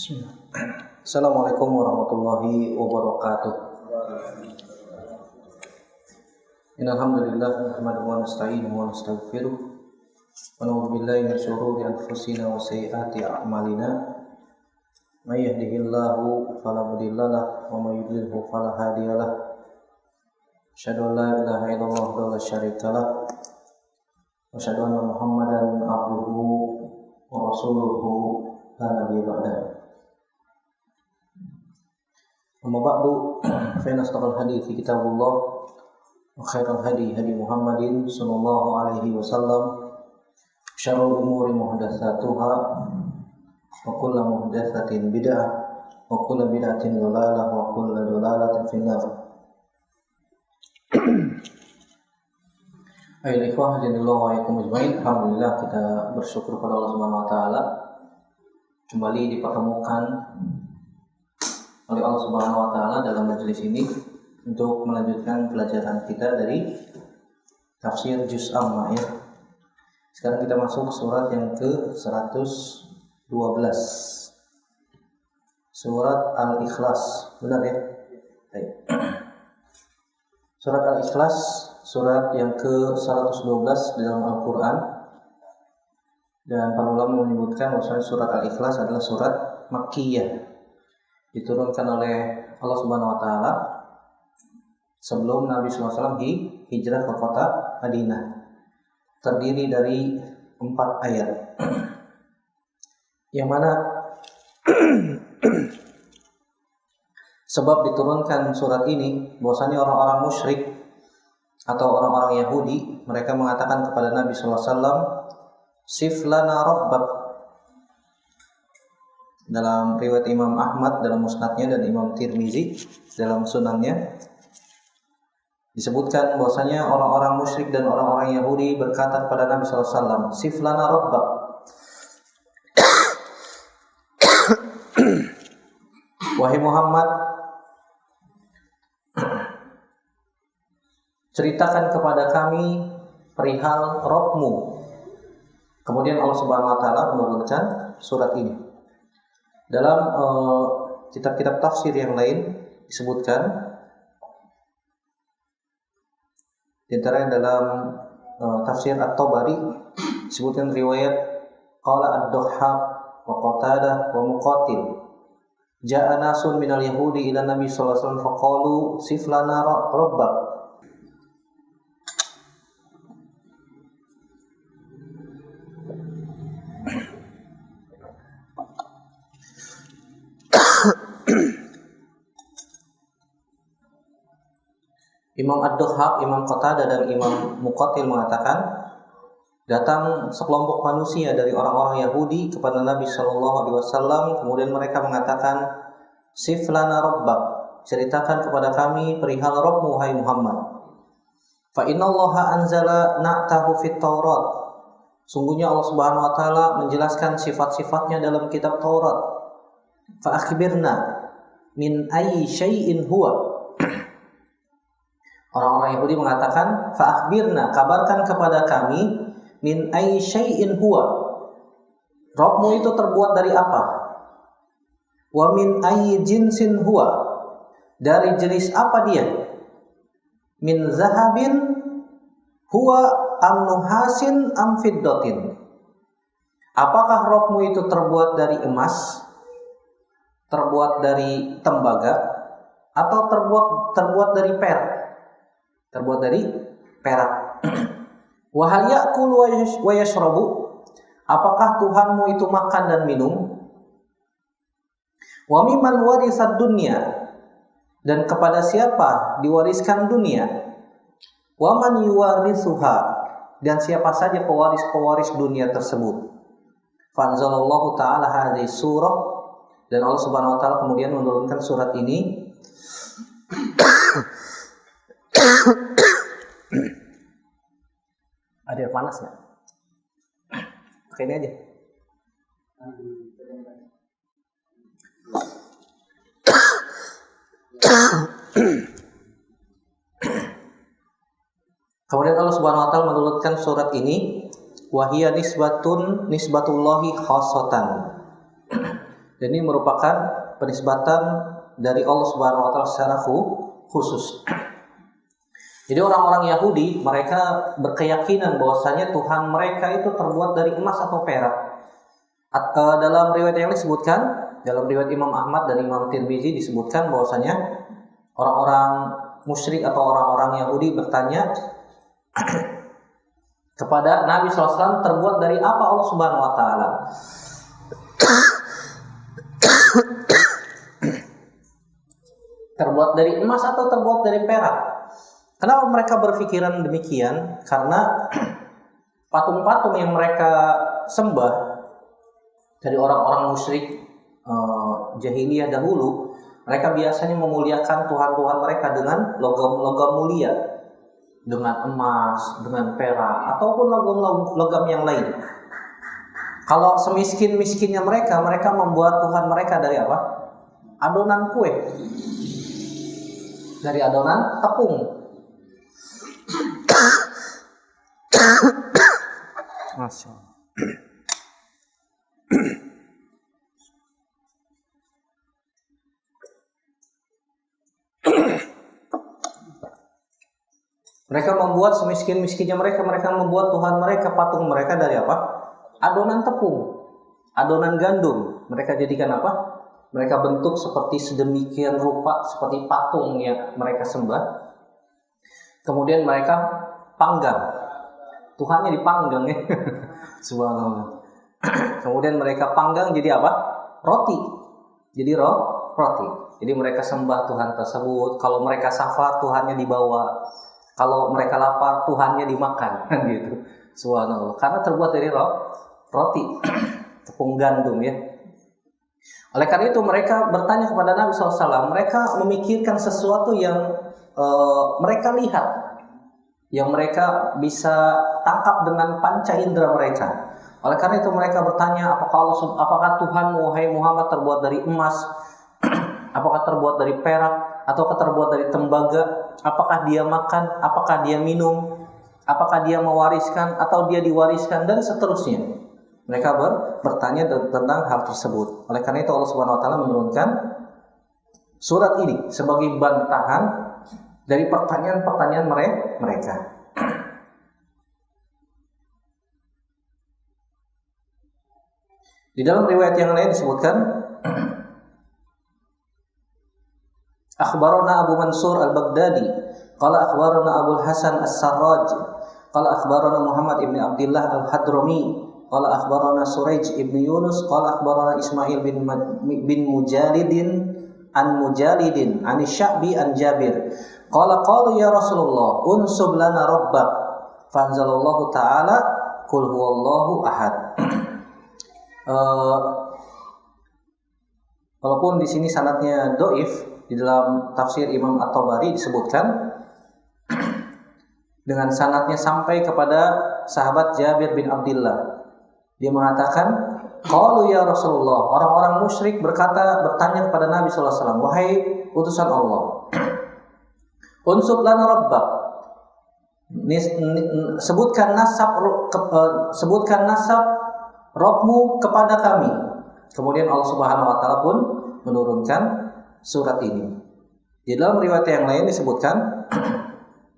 Bismillah. Assalamualaikum warahmatullahi wabarakatuh. Innal hamdalillah nahmaduhu wa nasta'inuhu wa nastaghfiruh wa na'udzu billahi min shururi anfusina wa sayyiati a'malina. May yahdihillahu fala mudilla lahu wa may yudlilhu fala hadiya lahu. Asyhadu an la ilaha illallah wa la syarika lahu wa asyhadu anna Muhammadan abduhu wa rasuluhu la nabiyya ba'dahu. Amma ba'du, fa inna asdaqal hadithi kitabullah wa khairal hadi Muhammadin sallallahu alaihi wasallam. Syarrul umuri muhdatsatuha wa kullu muhdatsatin bid'ah wa kullu bid'atin dhalalah wa kullu dhalalatin finnar. Ayolah ikhwah jannallahu wa iyyakum ajmain. Alhamdulillah, kita bersyukur kepada Allah Subhanahu wa taala kembali dipertemukan oleh Allah Subhanahu wa taala dalam majelis ini untuk melanjutkan pelajaran kita dari tafsir Juz Amma ya. Sekarang kita masuk surat yang ke-112. Surat Al-Ikhlas. Benar ya? Baik. Surat Al-Ikhlas, surat yang ke-112 dalam Al-Qur'an. Dan para ulama menyebutkan bahwa surat Al-Ikhlas adalah surat Makkiyah, diturunkan oleh Allah Subhanahu wa taala sebelum Nabi SAW hijrah ke kota Madinah. Terdiri dari 4 ayat. Yang mana sebab diturunkan surat ini, bahwasanya orang-orang musyrik atau orang-orang Yahudi, mereka mengatakan kepada Nabi SAW, "Sif lana rabbak." Dalam riwayat Imam Ahmad dalam musnadnya dan Imam Tirmizi dalam sunannya disebutkan bahwasanya orang-orang musyrik dan orang-orang Yahudi berkata kepada Nabi SAW, "Sif lana rabbak." Wahai Muhammad, ceritakan kepada kami perihal Rabbmu. Kemudian Allah Subhanahu wa taala menurunkan surat ini. Dalam kitab-kitab tafsir yang lain disebutkan, di antaranya dalam tafsir At-Tabari disebutkan riwayat qala ad-Dhahhak wa Qatadah wa Muqatil, ja'a nasun minal yahudi ila Nabi sallallahu alaihi wasallam faqalu sif lana rabbak. Imam Ad-Dhahhak, Imam Qatadah dan Imam Muqatil mengatakan, datang sekelompok manusia dari orang-orang Yahudi kepada Nabi Shallallahu Alaihi Wasallam, kemudian mereka mengatakan, "Sif lana rabbak," ceritakan kepada kami perihal Rabbmu, hai Muhammad. Fa innallaha anzala na'tahu fit Taurat. Sungguhnya Allah Subhanahu wa taala menjelaskan sifat-sifatnya dalam kitab Taurat. Fa akhbirna min ayyi syai'in huwa. Orang-orang Yahudi mengatakan, fa akhbirna, kabarkan kepada kami, min ayyi syai'in huwa. Rabbmu itu terbuat dari apa? Wa min ayyi jinsin huwa. Dari jenis apa dia? Min zahabin huwa am nuhasin am fiddatin. Apakah Rabbmu itu terbuat dari emas, terbuat dari tembaga, atau terbuat dari perak? Terbuat dari perak. Wa hal ya'kulu wa yashrabu. Apakah Tuhanmu itu makan dan minum? Wa mimman warisad dunya. Dan kepada siapa diwariskan dunia? Wa man yuwarisuha. Dan siapa saja pewaris-pewaris dunia tersebut? Fanzalallahu ta'ala hadhihi surah. Dan Allah Subhanahu wa taala kemudian menurunkan surat ini. Ada air panas nggak? Pakai ini aja. Kemudian Allah Subhanahu wa taala menurunkan surat ini, wa hiya nisbatullahi khassatan. Dan ini merupakan penisbatan dari Allah Subhanahu wa taala secara khusus. Jadi orang-orang Yahudi mereka berkeyakinan bahwasanya Tuhan mereka itu terbuat dari emas atau perak. Dalam riwayat yang disebutkan, dalam riwayat Imam Ahmad dan Imam Tirmizi disebutkan bahwasanya orang-orang musyrik atau orang-orang Yahudi bertanya kepada Nabi SAW, terbuat dari apa Allah Subhanahu wa taala? Terbuat dari emas atau terbuat dari perak? Kenapa mereka berpikiran demikian? Karena patung-patung yang mereka sembah dari orang-orang musyrik jahiliyah dahulu, mereka biasanya memuliakan tuhan-tuhan mereka dengan logam-logam mulia, dengan emas, dengan perak, ataupun logam yang lain. Kalau semiskin-miskinnya mereka membuat tuhan mereka dari apa? Adonan kue, dari adonan tepung. Masya Allah. Mereka membuat semiskin-miskinnya mereka membuat Tuhan mereka, patung mereka dari apa? Adonan tepung, adonan gandum. Mereka jadikan apa? Mereka bentuk seperti sedemikian rupa, seperti patung yang mereka sembah. Kemudian mereka panggang. Tuhannya dipanggang ya. Subhanallah. Kemudian mereka panggang jadi apa? Roti. Jadi roti. Jadi mereka sembah Tuhan tersebut. Kalau mereka safar, Tuhannya dibawa. Kalau mereka lapar, Tuhannya dimakan, gitu. Subhanallah. Karena terbuat dari roti, tepung gandum ya. Oleh karena itu mereka bertanya kepada Nabi SAW. Mereka memikirkan sesuatu yang mereka lihat, yang mereka bisa tangkap dengan panca indera mereka. Oleh karena itu mereka bertanya, apakah Tuhanmu, wahai Muhammad, terbuat dari emas? Apakah terbuat dari perak? Ataukah terbuat dari tembaga? Apakah dia makan? Apakah dia minum? Apakah dia mewariskan atau dia diwariskan? Dan seterusnya. Mereka bertanya tentang hal tersebut. Oleh karena itu Allah Subhanahu wa taala menurunkan surat ini sebagai bantahan dari pertanyaan-pertanyaan mereka. Di dalam riwayat yang lain disebutkan, akhbarana Abu Mansur Al-Baghdadi, qala akhbarana Abu Hasan As-Sarraj, qala akhbarana Muhammad ibn Abdullah Al-Hadrami, qala akhbarana Surayj ibn Yunus, qala akhbarana Ismail bin Mujalidin an Sya'bi an Jabir. Qala ya Rasulullah, unsub lana rabbak. Fanzalallahu ta'ala, qul huwallahu ahad. Walaupun di sini sanadnya dhaif, di dalam tafsir Imam At-Tabari disebutkan dengan sanadnya sampai kepada sahabat Jabir bin Abdullah. Dia mengatakan, qalu ya Rasulullah, orang-orang musyrik bertanya kepada Nabi sallallahu alaihi wasallam, wahai utusan Allah, unsub lana rabbak. Sebutkan nasab Rabbmu kepada kami. Kemudian Allah Subhanahu wa taala pun menurunkan surat ini. Di dalam riwayat yang lain disebutkan,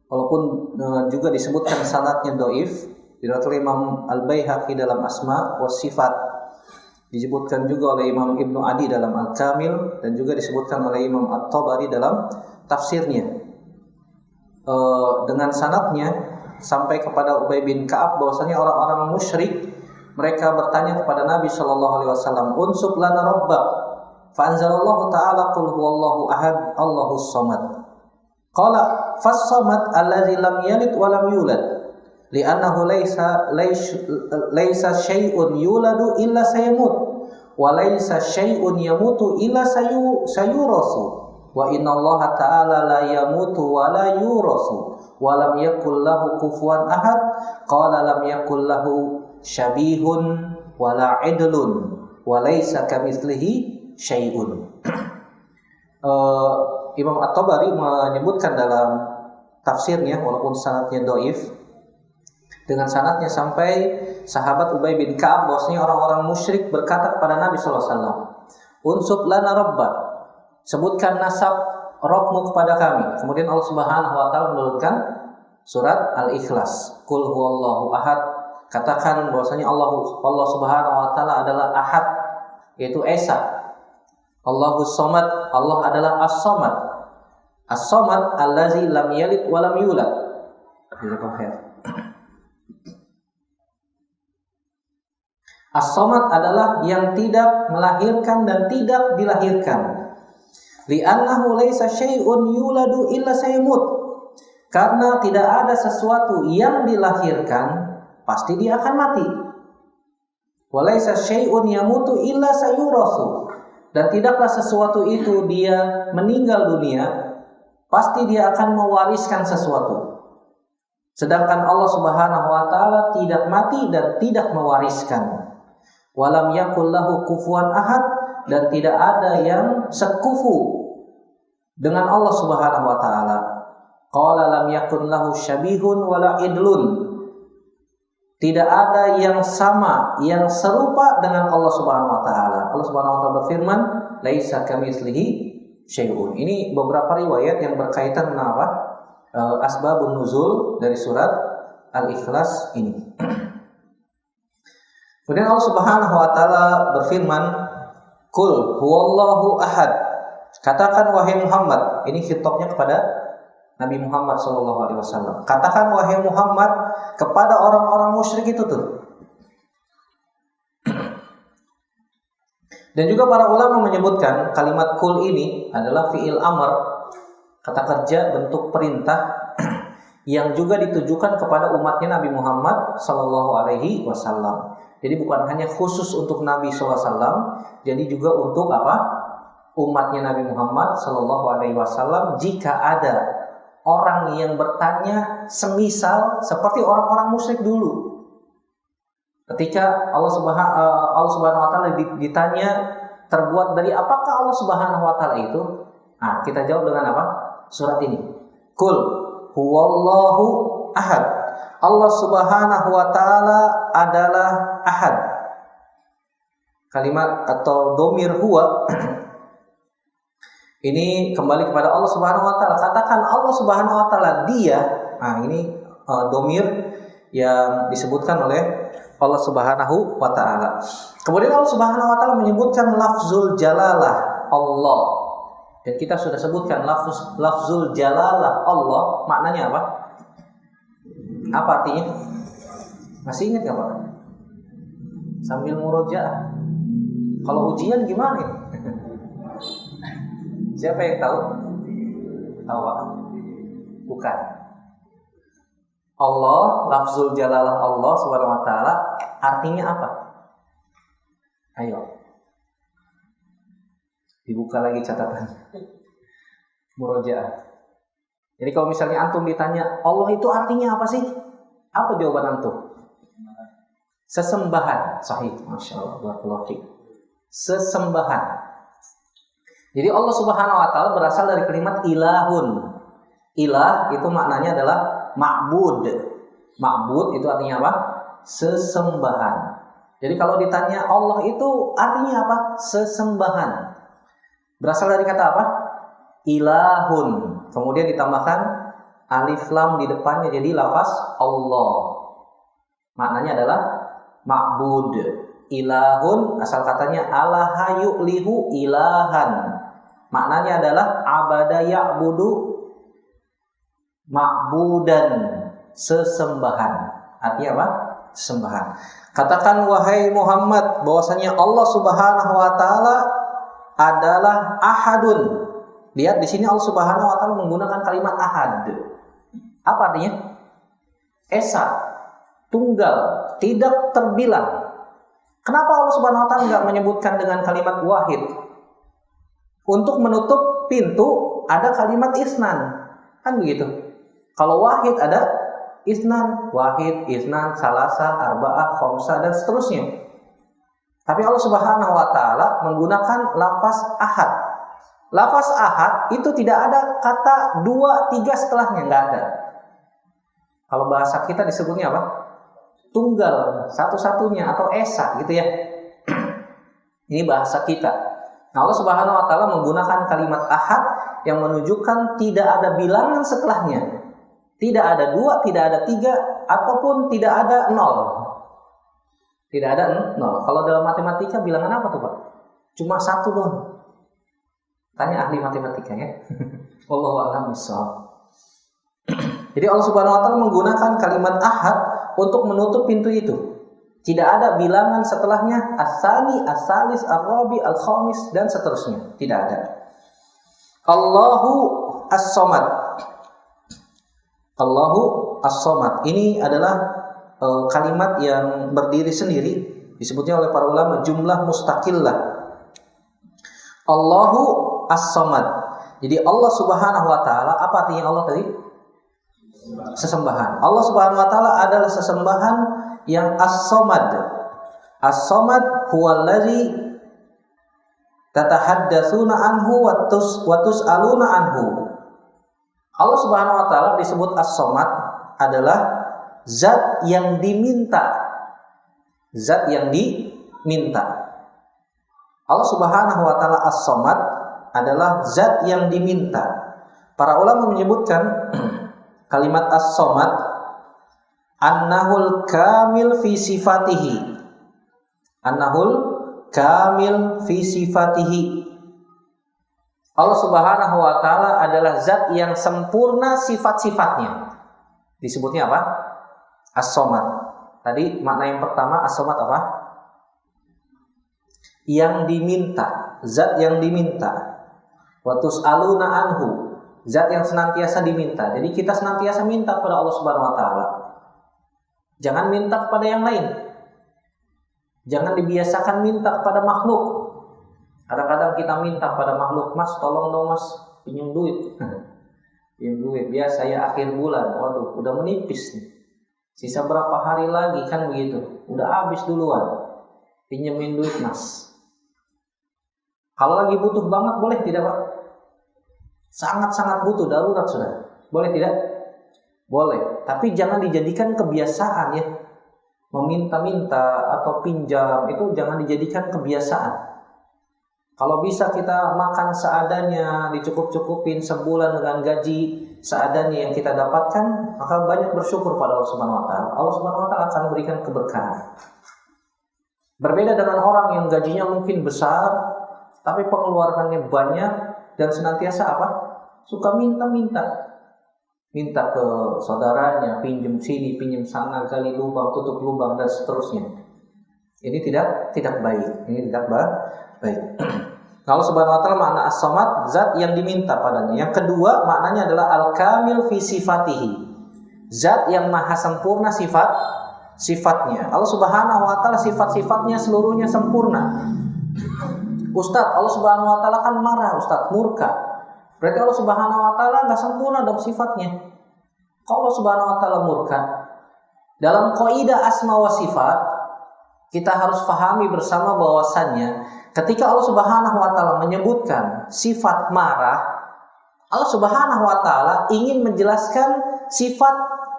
walaupun juga disebutkan sanadnya dhaif, diriwayatkan Imam Al-Baihaqi dalam Asma wa Sifat, disebutkan juga oleh Imam Ibnu Adi dalam Al-Kamil, dan juga disebutkan oleh Imam At-Tabari dalam tafsirnya. Dengan sanadnya sampai kepada Ubay bin Ka'ab bahwasanya orang-orang musyrik mereka bertanya kepada Nabi sallallahu alaihi wasallam, unsub lana rabbak. Fa anzalallahu ta'ala qul huwallahu ahad Allahus samad. Qala fas-samad allazi lam yalid wa lam yulad. Li'annahu laysa syai'un yuladu illa sayamut wa laysa syai'un yamutu illa sayurasu wa innallaha ta'ala la yamutu wa la yurasu wa lam yakul lahu kufuwan ahad. Qala lam yakul lahu syabihun wala idlun walaysa kamitslihi syai'un. Imam At-Tabari menyebutkan dalam tafsirnya, walaupun sanadnya dhaif, dengan sanadnya sampai sahabat Ubay bin Ka'ab bahwasanya orang-orang musyrik berkata kepada Nabi sallallahu alaihi wasallam, Unsub lana rabbak, sebutkan nasab Rabbmu kepada kami. Kemudian Allah Subhanahu wa taala menurunkan surat Al-Ikhlas. Qul huwallahu ahad. Katakan bahwasanya Allah Subhanahu wa taala adalah ahad, yaitu esa. Allahus samad, Allah adalah as-samad. As-samad allazi lam yalid wa lam yulad. As-samad adalah yang tidak melahirkan dan tidak dilahirkan. Li'annahu laisa syai'un yuladu illa sayamut. Karena tidak ada sesuatu yang dilahirkan, pasti dia akan mati. Wa laisa syai'un yamutu illa sayurasu. Dan tidaklah sesuatu itu dia meninggal dunia, pasti dia akan mewariskan sesuatu. Sedangkan Allah Subhanahu wa taala tidak mati dan tidak mewariskan. Walam yakul lahu kufuwan ahad, dan tidak ada yang sekufu dengan Allah Subhanahu wa taala. Qala lam yakun lahu syabihun wala idlun. Tidak ada yang sama, yang serupa dengan Allah Subhanahu wa taala. Allah Subhanahu wa taala berfirman, "Laisa kamitslihi syai'un." Ini beberapa riwayat yang berkaitan dengan apa? Asbabun nuzul dari surat Al-Ikhlas ini. Kemudian Allah Subhanahu wa taala berfirman, "Qul huwallahu ahad." Katakan wahai Muhammad, ini khitabnya kepada Nabi Muhammad SAW. Katakan wahai Muhammad kepada orang-orang musyrik itu tuh. Dan juga para ulama menyebutkan kalimat qul ini adalah fi'il amr, kata kerja bentuk perintah yang juga ditujukan kepada umatnya Nabi Muhammad SAW. Jadi bukan hanya khusus untuk Nabi SAW, jadi juga untuk apa? Umatnya Nabi Muhammad SAW. Jika ada orang yang bertanya semisal seperti orang-orang musyrik dulu, ketika Allah Subhanahu wa taala ditanya terbuat dari apakah Allah Subhanahu wa taala itu, nah kita jawab dengan apa? Surat ini. Qul huwallahu ahad. Allah Subhanahu wa taala adalah ahad. Kalimat atau domir huwa ini kembali kepada Allah Subhanahu wa taala. Katakan Allah Subhanahu wa taala dia. Nah, ini domir yang disebutkan oleh Allah Subhanahu wa taala. Kemudian Allah Subhanahu wa taala menyebutkan lafzul jalalah Allah. Dan kita sudah sebutkan lafzul jalalah Allah maknanya apa? Apa artinya? Masih ingat enggak, Pak? Sambil murojaah. Kalau ujian gimana ya? Siapa yang tahu? Tahu Pak? Bukan. Allah, lafzul jalalah Allah Subhanahu wa taala artinya apa? Ayo. Dibuka lagi catatan. Murojaah. Jadi kalau misalnya antum ditanya Allah itu artinya apa sih? Apa jawaban antum? Sesembahan. Sahih. Masyaallah. Barakallahu fiik. Sesembahan. Jadi Allah Subhanahu wa taala berasal dari kalimat ilahun. Ilah itu maknanya adalah ma'bud. Ma'bud itu artinya apa? Sesembahan. Jadi kalau ditanya Allah itu artinya apa? Sesembahan. Berasal dari kata apa? Ilahun. Kemudian ditambahkan alif lam di depannya jadi lafaz Allah. Maknanya adalah ma'bud. Ilahun asal katanya alaha yu'lihu ilahan. Maknanya adalah abada ya'budu ma'budan, sesembahan. Artinya apa? Sesembahan. Katakan wahai Muhammad bahwasanya Allah Subhanahu wa taala adalah ahadun. Lihat di sini Allah Subhanahu wa taala menggunakan kalimat ahad. Apa artinya? Esa, tunggal, tidak terbilang. Kenapa Allah Subhanahu wa taala enggak menyebutkan dengan kalimat wahid? Untuk menutup pintu ada kalimat isnan. Kan begitu. Kalau wahid ada isnan, wahid, isnan, salasa, arba'ah, khamsah dan seterusnya. Tapi Allah Subhanahu wa taala menggunakan lafaz ahad. Lafaz ahad itu tidak ada kata 2, 3 setelahnya, enggak ada. Kalau bahasa kita disebutnya apa? Tunggal, satu-satunya atau esa gitu ya. Ini bahasa kita. Nah, Allah Subhanahu wa taala menggunakan kalimat ahad yang menunjukkan tidak ada bilangan setelahnya. Tidak ada 2, tidak ada 3, ataupun tidak ada 0. Tidak ada 0. Kalau dalam matematika bilangan apa tuh, Pak? Cuma 1 doang. Tanya ahli matematika ya. Wallahu a'lam bishawab. Jadi Allah Subhanahu wa taala menggunakan kalimat ahad untuk menutup pintu itu. Tidak ada bilangan setelahnya as-sani, as-salis, ar-rabi, al-khamis dan seterusnya. Tidak ada. Allahu as-samad. Allahu as-samad. Ini adalah kalimat yang berdiri sendiri, disebutnya oleh para ulama jumlah mustaqillah. Allahu as-samad. Jadi Allah Subhanahu wa taala, apa artinya Allah tadi? Sesembahan. Allah Subhanahu wa taala adalah sesembahan yang as-samad. As-samad huwa allazi tatahaddatsuna anhu wa tus'aluna anhu. Allah Subhanahu wa taala disebut as-samad adalah zat yang diminta. Zat yang diminta. Allah Subhanahu wa taala as-samad adalah zat yang diminta. Para ulama menyebutkan kalimat as-samad annahul kamil fi sifatihi. Annahul kamil fi sifatihi. Allah Subhanahu wa taala adalah zat yang sempurna sifat-sifatnya. Disebutnya apa? As-samad. Tadi makna yang pertama as-samad apa? Yang diminta, zat yang diminta. Wa tus'aluna anhu, zat yang senantiasa diminta. Jadi kita senantiasa minta kepada Allah Subhanahu wa taala. Jangan minta kepada yang lain. Jangan dibiasakan minta kepada makhluk. Kadang-kadang kita minta pada makhluk, "Mas, tolong dong Mas, pinjam duit." Pinjam duit, biasa ya akhir bulan. Waduh, udah menipis nih. Sisa berapa hari lagi kan begitu. Udah habis duluan. Pinjemin duit, Mas. Kalau lagi butuh banget boleh tidak, Pak? Sangat-sangat butuh, darurat sudah. Boleh tidak? Boleh. Tapi jangan dijadikan kebiasaan ya. Meminta-minta atau pinjam itu jangan dijadikan kebiasaan. Kalau bisa kita makan seadanya, dicukup-cukupin sebulan dengan gaji seadanya yang kita dapatkan, maka banyak bersyukur pada Allah Subhanahu wa taala. Allah Subhanahu wa taala akan memberikan keberkahan. Berbeda dengan orang yang gajinya mungkin besar, tapi pengeluarannya banyak dan senantiasa apa? Suka minta-minta. Minta ke saudaranya, pinjam sini, pinjam sana, gali lubang, tutup lubang dan seterusnya. Ini tidak baik. Ini tidak baik. Allah Subhanahu wa taala makna as-samad, zat yang diminta padanya. Yang kedua maknanya adalah al-kamil fi sifatihi. Zat yang maha sempurna sifatnya. Allah Subhanahu wa taala sifat-sifatnya seluruhnya sempurna. Ustaz, Allah Subhanahu wa taala kan marah, Ustaz, murka. Berarti Allah Subhanahu wa taala enggak sempurna dong sifatnya. Kalau Allah Subhanahu wa taala murka, dalam kaidah asma wa sifat kita harus pahami bersama bahwasannya ketika Allah Subhanahu wa taala menyebutkan sifat marah, Allah Subhanahu wa taala ingin menjelaskan sifat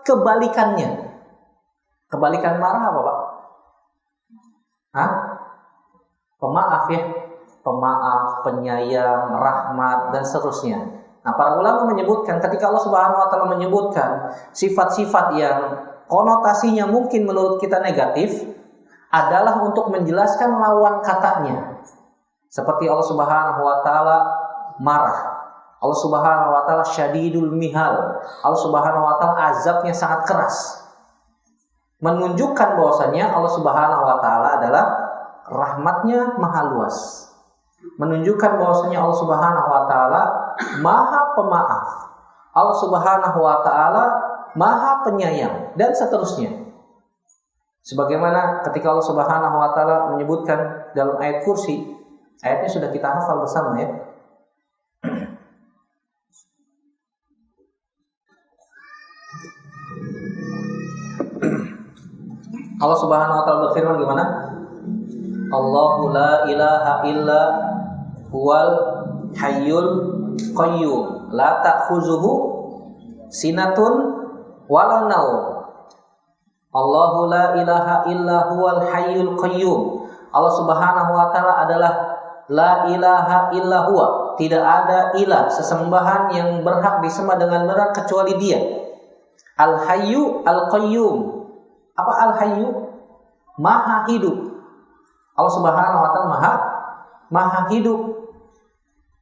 kebalikannya. Kebalikan marah apa, Pak? Pemaaf ya. Pemaaf, penyayang, rahmat dan seterusnya. Nah, para ulama menyebutkan ketika Allah Subhanahu wa taala menyebutkan sifat-sifat yang konotasinya mungkin menurut kita negatif, adalah untuk menjelaskan lawan katanya. Seperti Allah Subhanahu wa taala marah. Allah Subhanahu wa taala syadidul mihal. Allah Subhanahu wa taala azabnya sangat keras. Menunjukkan bahwasanya Allah Subhanahu wa taala adalah rahmatnya maha luas. Menunjukkan bahwasanya Allah Subhanahu wa taala maha pemaaf. Allah Subhanahu wa taala maha penyayang dan seterusnya. Sebagaimana ketika Allah Subhanahu wa taala menyebutkan dalam ayat kursi, ayatnya sudah kita hafal bersama ya. Allah Subhanahu wa taala berfirman gimana? Allahu la ilaha illa huwal hayyul qayyum la ta'khuzuhu sinatun wala naum. Allahu la ilaha illa huwal hayyul qayyum. Allah Subhanahu wa taala adalah La ilaha illa huwa, tidak ada ilah sesembahan yang berhak disembah dengan benar kecuali Dia. Al-Hayyu Al-Qayyum. Apa Al-Hayyu? Maha hidup. Allah Subhanahu wa taala maha hidup.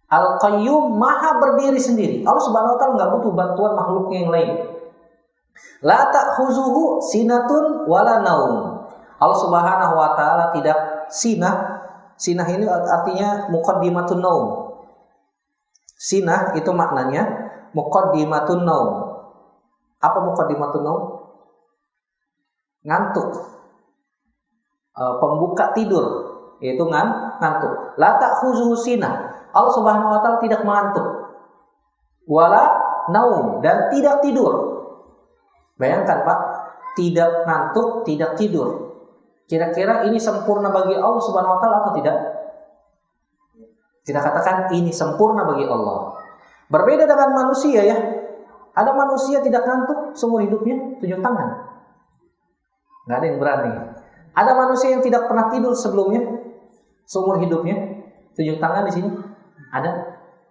Al-Qayyum, maha berdiri sendiri. Allah Subhanahu wa taala enggak butuh bantuan makhluknya yang lain. La ta'khuzuhu sinatun wala naum. Allah Subhanahu wa taala tidak sinah. Sinah ini artinya muqaddimatun naum. Sinah itu maknanya muqaddimatun naum. Apa muqaddimatun naum? Ngantuk. Pembuka tidur, yaitu ngantuk. La ta'khuzuhu sinah. Allah Subhanahu wa taala tidak mengantuk. Wala naum, dan tidak tidur. Bayangkan Pak, tidak ngantuk, tidak tidur. Kira-kira ini sempurna bagi Allah Subhanahu wa taala atau tidak? Kita katakan ini sempurna bagi Allah. Berbeda dengan manusia ya. Ada manusia tidak ngantuk seumur hidupnya, 7 tangan. Nggak ada yang berani. Ada manusia yang tidak pernah tidur sebelumnya seumur hidupnya, 7 tangan di sini. Ada?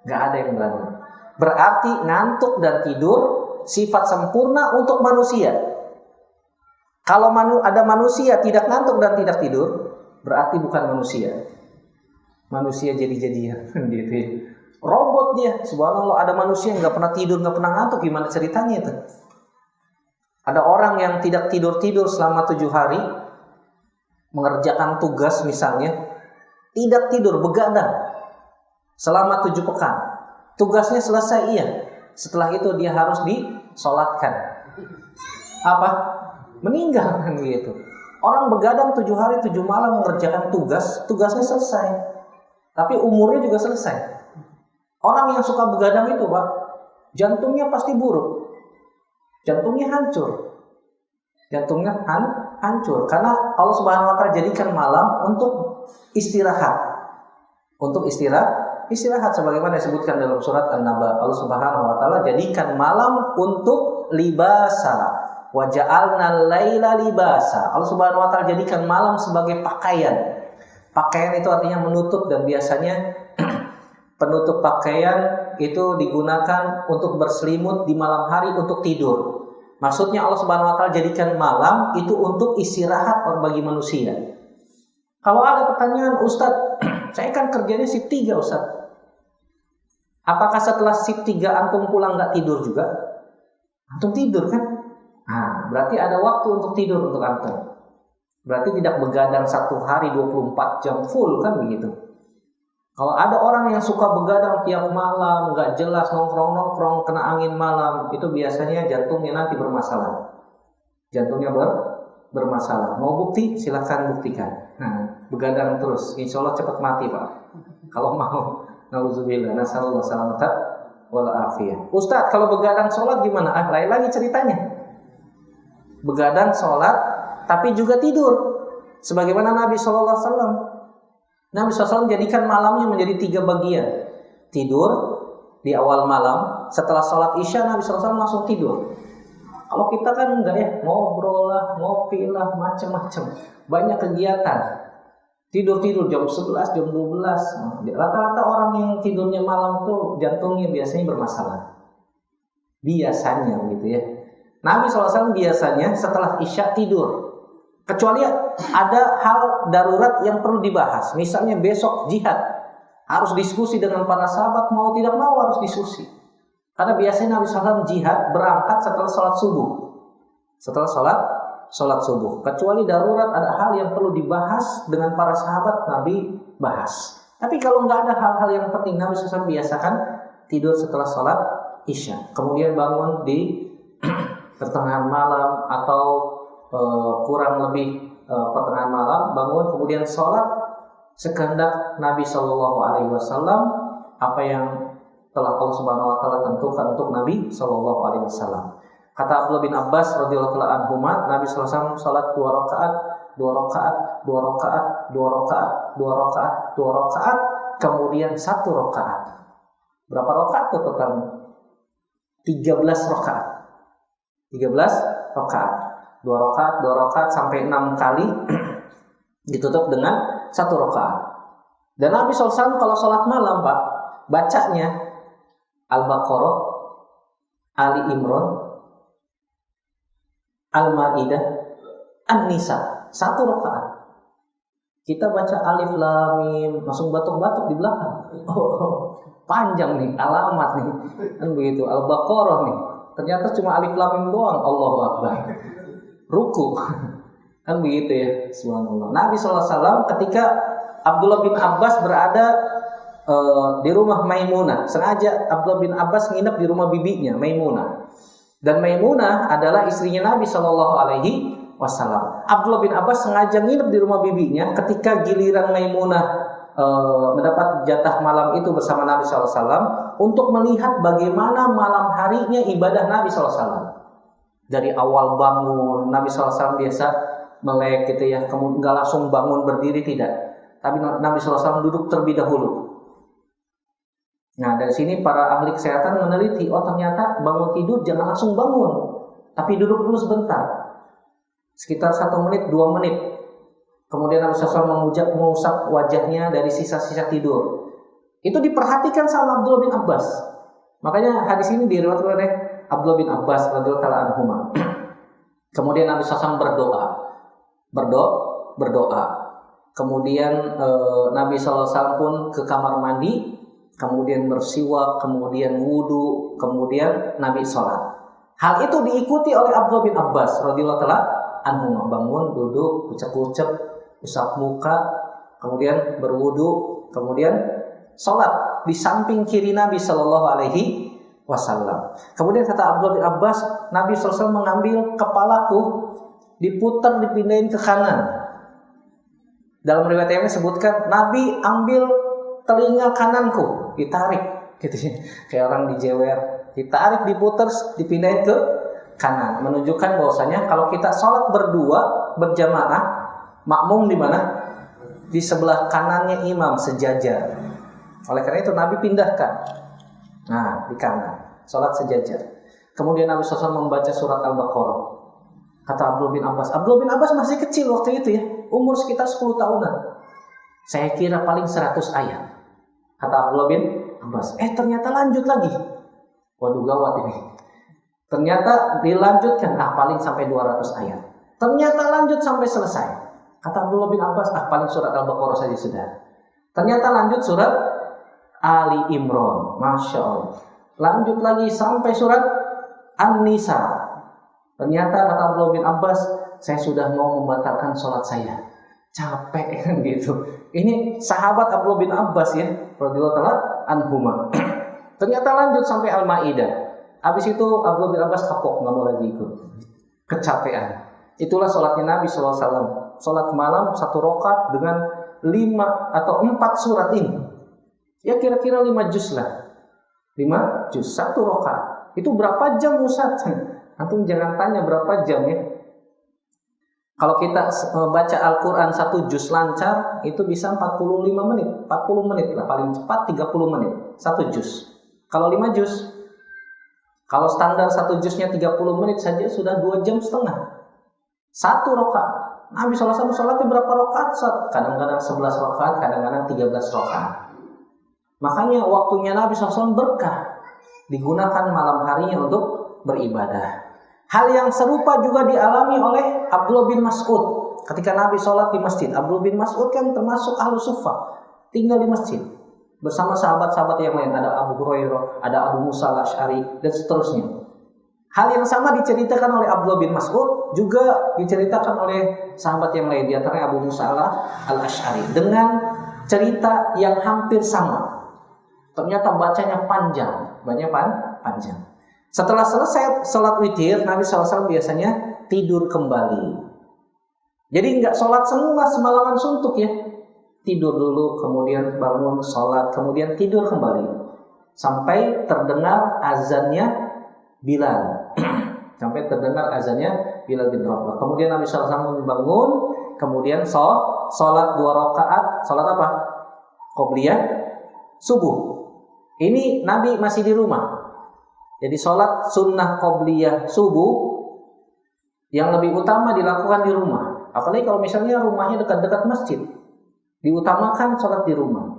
Nggak ada yang berani. Berarti ngantuk dan tidur sifat sempurna untuk manusia. Kalau ada manusia tidak ngantuk dan tidak tidur, berarti bukan manusia. Manusia jadi-jadian gitu ya. Robot dia, subhanallah, ada manusia yang nggak pernah tidur, nggak pernah ngantuk, gimana ceritanya itu? Ada orang yang tidak tidur-tidur selama 7 hari, mengerjakan tugas misalnya, tidak tidur, begadang selama 7 pekan. Tugasnya selesai, iya. Setelah itu dia harus disolatkan. Apa? Meninggal kan gitu. Orang begadang 7 hari 7 malam mengerjakan tugasnya selesai. Tapi umurnya juga selesai. Orang yang suka begadang itu Pak, jantungnya pasti buruk. Jantungnya hancur. Jantungnya hancur karena Allah Subhanahu wa taala jadikan malam untuk istirahat. Untuk istirahat sebagaimana disebutkan dalam surat An-Naba. Allah Subhanahu wa taala jadikan malam untuk libasa. Wa ja'alnal laila libasa. Allah Subhanahu wa taala jadikan malam sebagai pakaian. Pakaian itu artinya menutup, dan biasanya penutup pakaian itu digunakan untuk berselimut di malam hari untuk tidur. Maksudnya Allah Subhanahu wa taala jadikan malam itu untuk istirahat bagi manusia. Kalau ada pertanyaan, Ustadz, saya kan kerjanya shift 3 Ustadz. Apakah setelah shift 3 antum pulang nggak tidur juga? Antum tidur kan? Nah, berarti ada waktu untuk tidur untuk antum. Berarti tidak begadang 1 hari 24 jam full kan begitu. Kalau ada orang yang suka begadang tiap malam, nggak jelas, nongkrong-nongkrong, kena angin malam, itu biasanya jantungnya nanti bermasalah. Jantungnya bermasalah. Mau bukti? Silahkan buktikan. Nah, begadang terus, insya Allah cepat mati Pak. Kalau mau, nauzubillah, nasallallahu salamata wal afiyah. Ustadz, kalau begadang sholat gimana? Lain lagi ceritanya. Begadang sholat tapi juga tidur. Sebagaimana Nabi SAW. Nabi SAW jadikan malamnya menjadi 3 bagian. Tidur di awal malam, setelah sholat isya Nabi SAW langsung tidur. Kalau kita kan enggak ya, ngobrol lah, ngopi lah, macam-macam. Banyak kegiatan. Tidur jam 11, jam 12. Rata-rata orang yang tidurnya malam tuh jantungnya biasanya bermasalah. Biasanya gitu ya. Nabi SAW biasanya setelah isya tidur. Kecuali ada hal darurat yang perlu dibahas. Misalnya besok jihad. Harus diskusi dengan para sahabat, mau tidak mau harus diskusi. Karena biasanya Nabi SAW jihad berangkat setelah sholat subuh. Setelah sholat subuh. Kecuali darurat ada hal yang perlu dibahas dengan para sahabat, Nabi bahas. Tapi kalau nggak ada hal-hal yang penting, Nabi SAW biasakan tidur setelah sholat isya. Kemudian bangun di pertengahan malam atau kurang lebih pertengahan malam, bangun kemudian sholat sekehendak Nabi Shallallahu Alaihi Wasallam, apa yang telah Allah Subhanahu Wa Taala tentukan untuk Nabi Shallallahu Alaihi Wasallam. Kata Abdullah bin Abbas radhiyallahu anhuma, Nabi Sallallahu Alaihi Wasallam sholat 2 rakaat, 2 rakaat, 2 rakaat, 2 rakaat, 2 rakaat, 2 rakaat, kemudian 1 rakaat. Berapa rakaat itu total? 13 rakaat. 13 rakaat. 2 rakaat sampai 6 kali ditutup dengan 1 rakaat. Dan Nabi SAW kalau sholat malam Pak, bacanya Al-Baqarah, Ali Imran, Al-Maidah, An-Nisa, 1 rakaat. Kita baca Alif Lam Mim, langsung batuk-batuk di belakang. Panjang nih, alamat nih. Kan begitu, Al-Baqarah nih. Ternyata cuma Alif Lam Mim doang, Allahu Akbar. Ruku. Kan begitu ya, subhanallah. Nabi SAW ketika Abdullah bin Abbas berada di rumah Maimunah, sengaja Abdullah bin Abbas nginep di rumah bibinya Maimunah. Dan Maimunah adalah istrinya Nabi SAW. Abdullah bin Abbas sengaja nginep di rumah bibinya ketika giliran Maimunah mendapat jatah malam itu bersama Nabi SAW untuk melihat bagaimana malam harinya ibadah Nabi SAW. Dari awal bangun, Nabi SAW biasa melek gitu ya, kemudian nggak langsung bangun berdiri, tidak. Tapi Nabi SAW duduk terlebih dahulu. Nah, dari sini para ahli kesehatan meneliti, oh ternyata bangun tidur jangan langsung bangun, tapi duduk dulu sebentar, sekitar 1 menit, 2 menit. Kemudian Nabi SAW mengusap wajahnya dari sisa-sisa tidur. Itu diperhatikan sama Abdullah bin Abbas. Makanya hadis ini diriwayatkan oleh Abdullah bin Abbas radhiyallahu anhuma. Kemudian Nabi SAW berdoa. Kemudian Nabi SAW pun ke kamar mandi, kemudian bersiwak, kemudian wudu, kemudian Nabi sholat. Hal itu diikuti oleh Abdullah bin Abbas radhiyallahu anhu. Bangun, duduk, ucap-ucap, usap muka, kemudian berwudu, kemudian sholat di samping kiri Nabi Shallallahu Alaihi Wasallam. Kemudian kata Abdullah bin Abbas, Nabi SAW mengambil kepalaku, diputar, dipindahin ke kanan. Dalam riwayat yang disebutkan, Nabi ambil telinga kananku, ditarik, gitu ya, kayak orang dijewer, ditarik, diputar, dipindahin ke kanan, menunjukkan bahwasanya kalau kita sholat berdua berjamaah, makmum di mana? Di sebelah kanannya imam sejajar. Oleh karena itu Nabi pindahkan, nah di kanan, sholat sejajar. Kemudian Nabi SAW membaca surat Al-Baqarah. Kata Abdullah bin Abbas masih kecil waktu itu ya, umur sekitar 10 tahunan. Saya kira paling 100 ayat. Kata Abdullah bin Abbas, ternyata lanjut lagi. Waduh gawat ini. Ternyata dilanjutkan, paling sampai 200 ayat. Ternyata lanjut sampai selesai. Kata Abdullah bin Abbas, paling surat Al-Baqarah saja sudah. Ternyata lanjut surat Ali Imran, Masya Allah. Lanjut lagi sampai surat An-Nisa. Ternyata kata Abdullah bin Abbas, saya sudah mau membatalkan sholat saya. Capek kan gitu. Ini sahabat Abdullah bin Abbas ya, radhiyallahu anhuma. Ternyata lanjut sampai Al-Maidah. Habis itu Abdullah bin Abbas kapok, nggak mau lagi ikut, kecapean. Itulah sholatnya Nabi SAW. Sholat malam 1 rakaat dengan 5 atau 4 surat ini. Ya kira-kira 5 juz lah. 5 juz 1 rakaat. Itu berapa jam Ustaz? Antum jangan tanya berapa jam ya. Kalau kita baca Al-Quran 1 juz lancar, itu bisa 45 menit, 40 menit lah, paling cepat 30 menit 1 juz. Kalau 5 juz, kalau standar 1 juznya 30 menit saja sudah 2 jam setengah. 1 rakaat. Nabi SAW sholatnya berapa rakaat? Kadang-kadang 11 rakaat, kadang-kadang 13 rakaat. Makanya waktunya Nabi SAW berkah, digunakan malam harinya untuk beribadah. Hal yang serupa juga dialami oleh Abdullah bin Mas'ud ketika Nabi sholat di masjid. Abdullah bin Mas'ud kan termasuk ahlu suffah, tinggal di masjid bersama sahabat-sahabat yang lain. Ada Abu Hurairah, ada Abu Musa al-Asy'ari, dan seterusnya. Hal yang sama diceritakan oleh Abdullah bin Mas'ud, juga diceritakan oleh sahabat yang lain, di antaranya Abu Musa al-Asy'ari, dengan cerita yang hampir sama. Ternyata bacanya panjang, panjang. Setelah selesai sholat witir, Nabi SAW biasanya tidur kembali. Jadi nggak sholat semua semalaman suntuk ya. Tidur dulu, kemudian bangun sholat, kemudian tidur kembali. Sampai terdengar azannya Bilal. Sampai terdengar azannya Bilal bin Rabah. Kemudian Nabi SAW bangun, kemudian sholat 2 rakaat. Sholat apa? Qobliyah subuh. Ini Nabi masih di rumah. Jadi sholat sunnah qobliyah subuh yang lebih utama dilakukan di rumah. Apalagi kalau misalnya rumahnya dekat-dekat masjid. diutamakan sholat di rumah.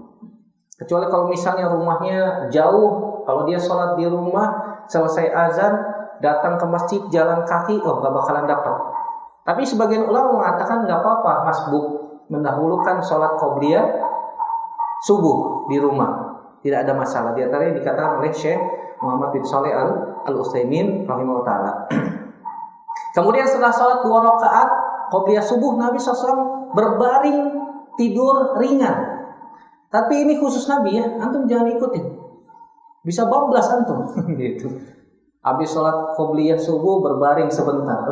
Kecuali kalau misalnya rumahnya jauh, kalau dia sholat di rumah, selesai azan, datang ke masjid jalan kaki, nggak bakalan dapat. Tapi sebagian ulama mengatakan nggak apa-apa, masbuk, mendahulukan sholat qobliyah subuh di rumah, tidak ada masalah. Di antaranya dikatakan oleh Syekh Muhammad bin Shalih Al-Utsaimin rahimahullah taala. Kemudian setelah sholat 2 rakaat qobliyah subuh, Nabi SAW berbaring tidur ringan. Tapi ini khusus Nabi ya, antum jangan ikutin. Bisa bablas antum gitu. Habis sholat qobliyah subuh berbaring sebentar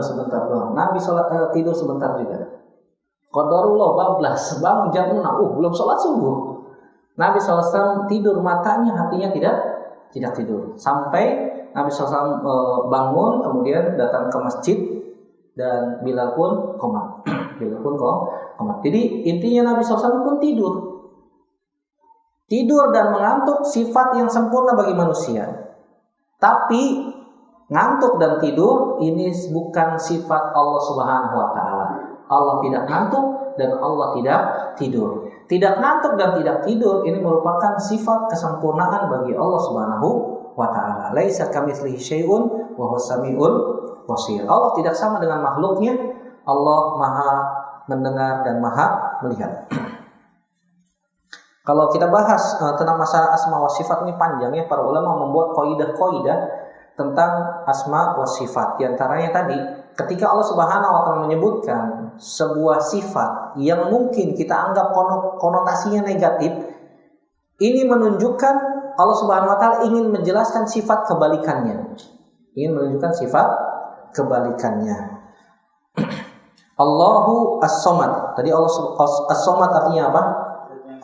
doang. Nabi sholat tidur sebentar juga. Qadarullah bablas, bangun jam 6, belum sholat subuh. Nabi SAW tidur, matanya, hatinya tidak tidur. Sampai Nabi SAW bangun, kemudian datang ke masjid dan Bilal pun qomat. Jadi intinya Nabi SAW pun tidur dan mengantuk sifat yang sempurna bagi manusia. Tapi ngantuk dan tidur ini bukan sifat Allah Subhanahu wa taala. Allah tidak ngantuk dan Allah tidak tidur. Tidak ngantuk dan tidak tidur ini merupakan sifat kesempurnaan bagi Allah Subhanahu wa taala. Laisa kamitslihi syai'un wa huwas samiul basir. Allah tidak sama dengan makhluknya. Allah Maha mendengar dan Maha melihat. Kalau kita bahas tentang masalah asma wa sifat ini panjang ya, para ulama membuat kaidah-kaidah tentang asma wa sifat. Di antaranya tadi, ketika Allah Subhanahu wa taala menyebutkan sebuah sifat yang mungkin kita anggap konotasinya negatif, ini menunjukkan Allah Subhanahu wa taala ingin menjelaskan sifat kebalikannya. Allahu As-Samad. Tadi Allah As-Samad artinya apa?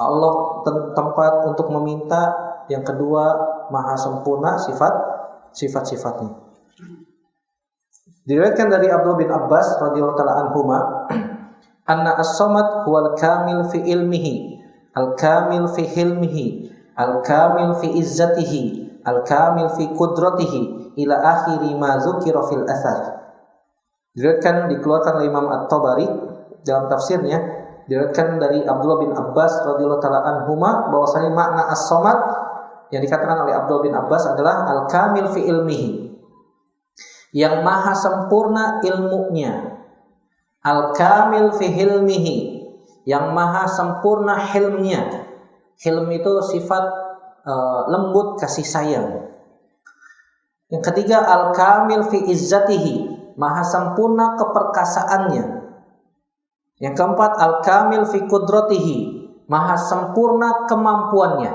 Allah tempat untuk meminta. Yang kedua, maha sempurna sifat-sifatnya. Diriwayatkan dari Abdullah bin Abbas radhiyallahu taala anhuma, anna as-samad huwal kamil fi ilmihi, al-kamil fi hilmihi, al-kamil fi izzatihi, al-kamil fi qudratihi ila akhiri ma dzukira fil athar. Dikeluarkan oleh Imam At-Tabari dalam tafsirnya. Diriwayatkan dari Abdullah bin Abbas radhiyallahu taala anhuma bahwasanya makna as-samad yang dikatakan oleh Abdullah bin Abbas adalah al-kamil fi ilmihi, yang maha sempurna ilmunya, al-kamil fi hilmihi, yang maha sempurna hilmnya. Hilm itu sifat lembut, kasih sayang. Yang ketiga, al-kamil fi izzatihi, maha sempurna keperkasaannya. Yang keempat, al-kamil fi qudratihi, maha sempurna kemampuannya.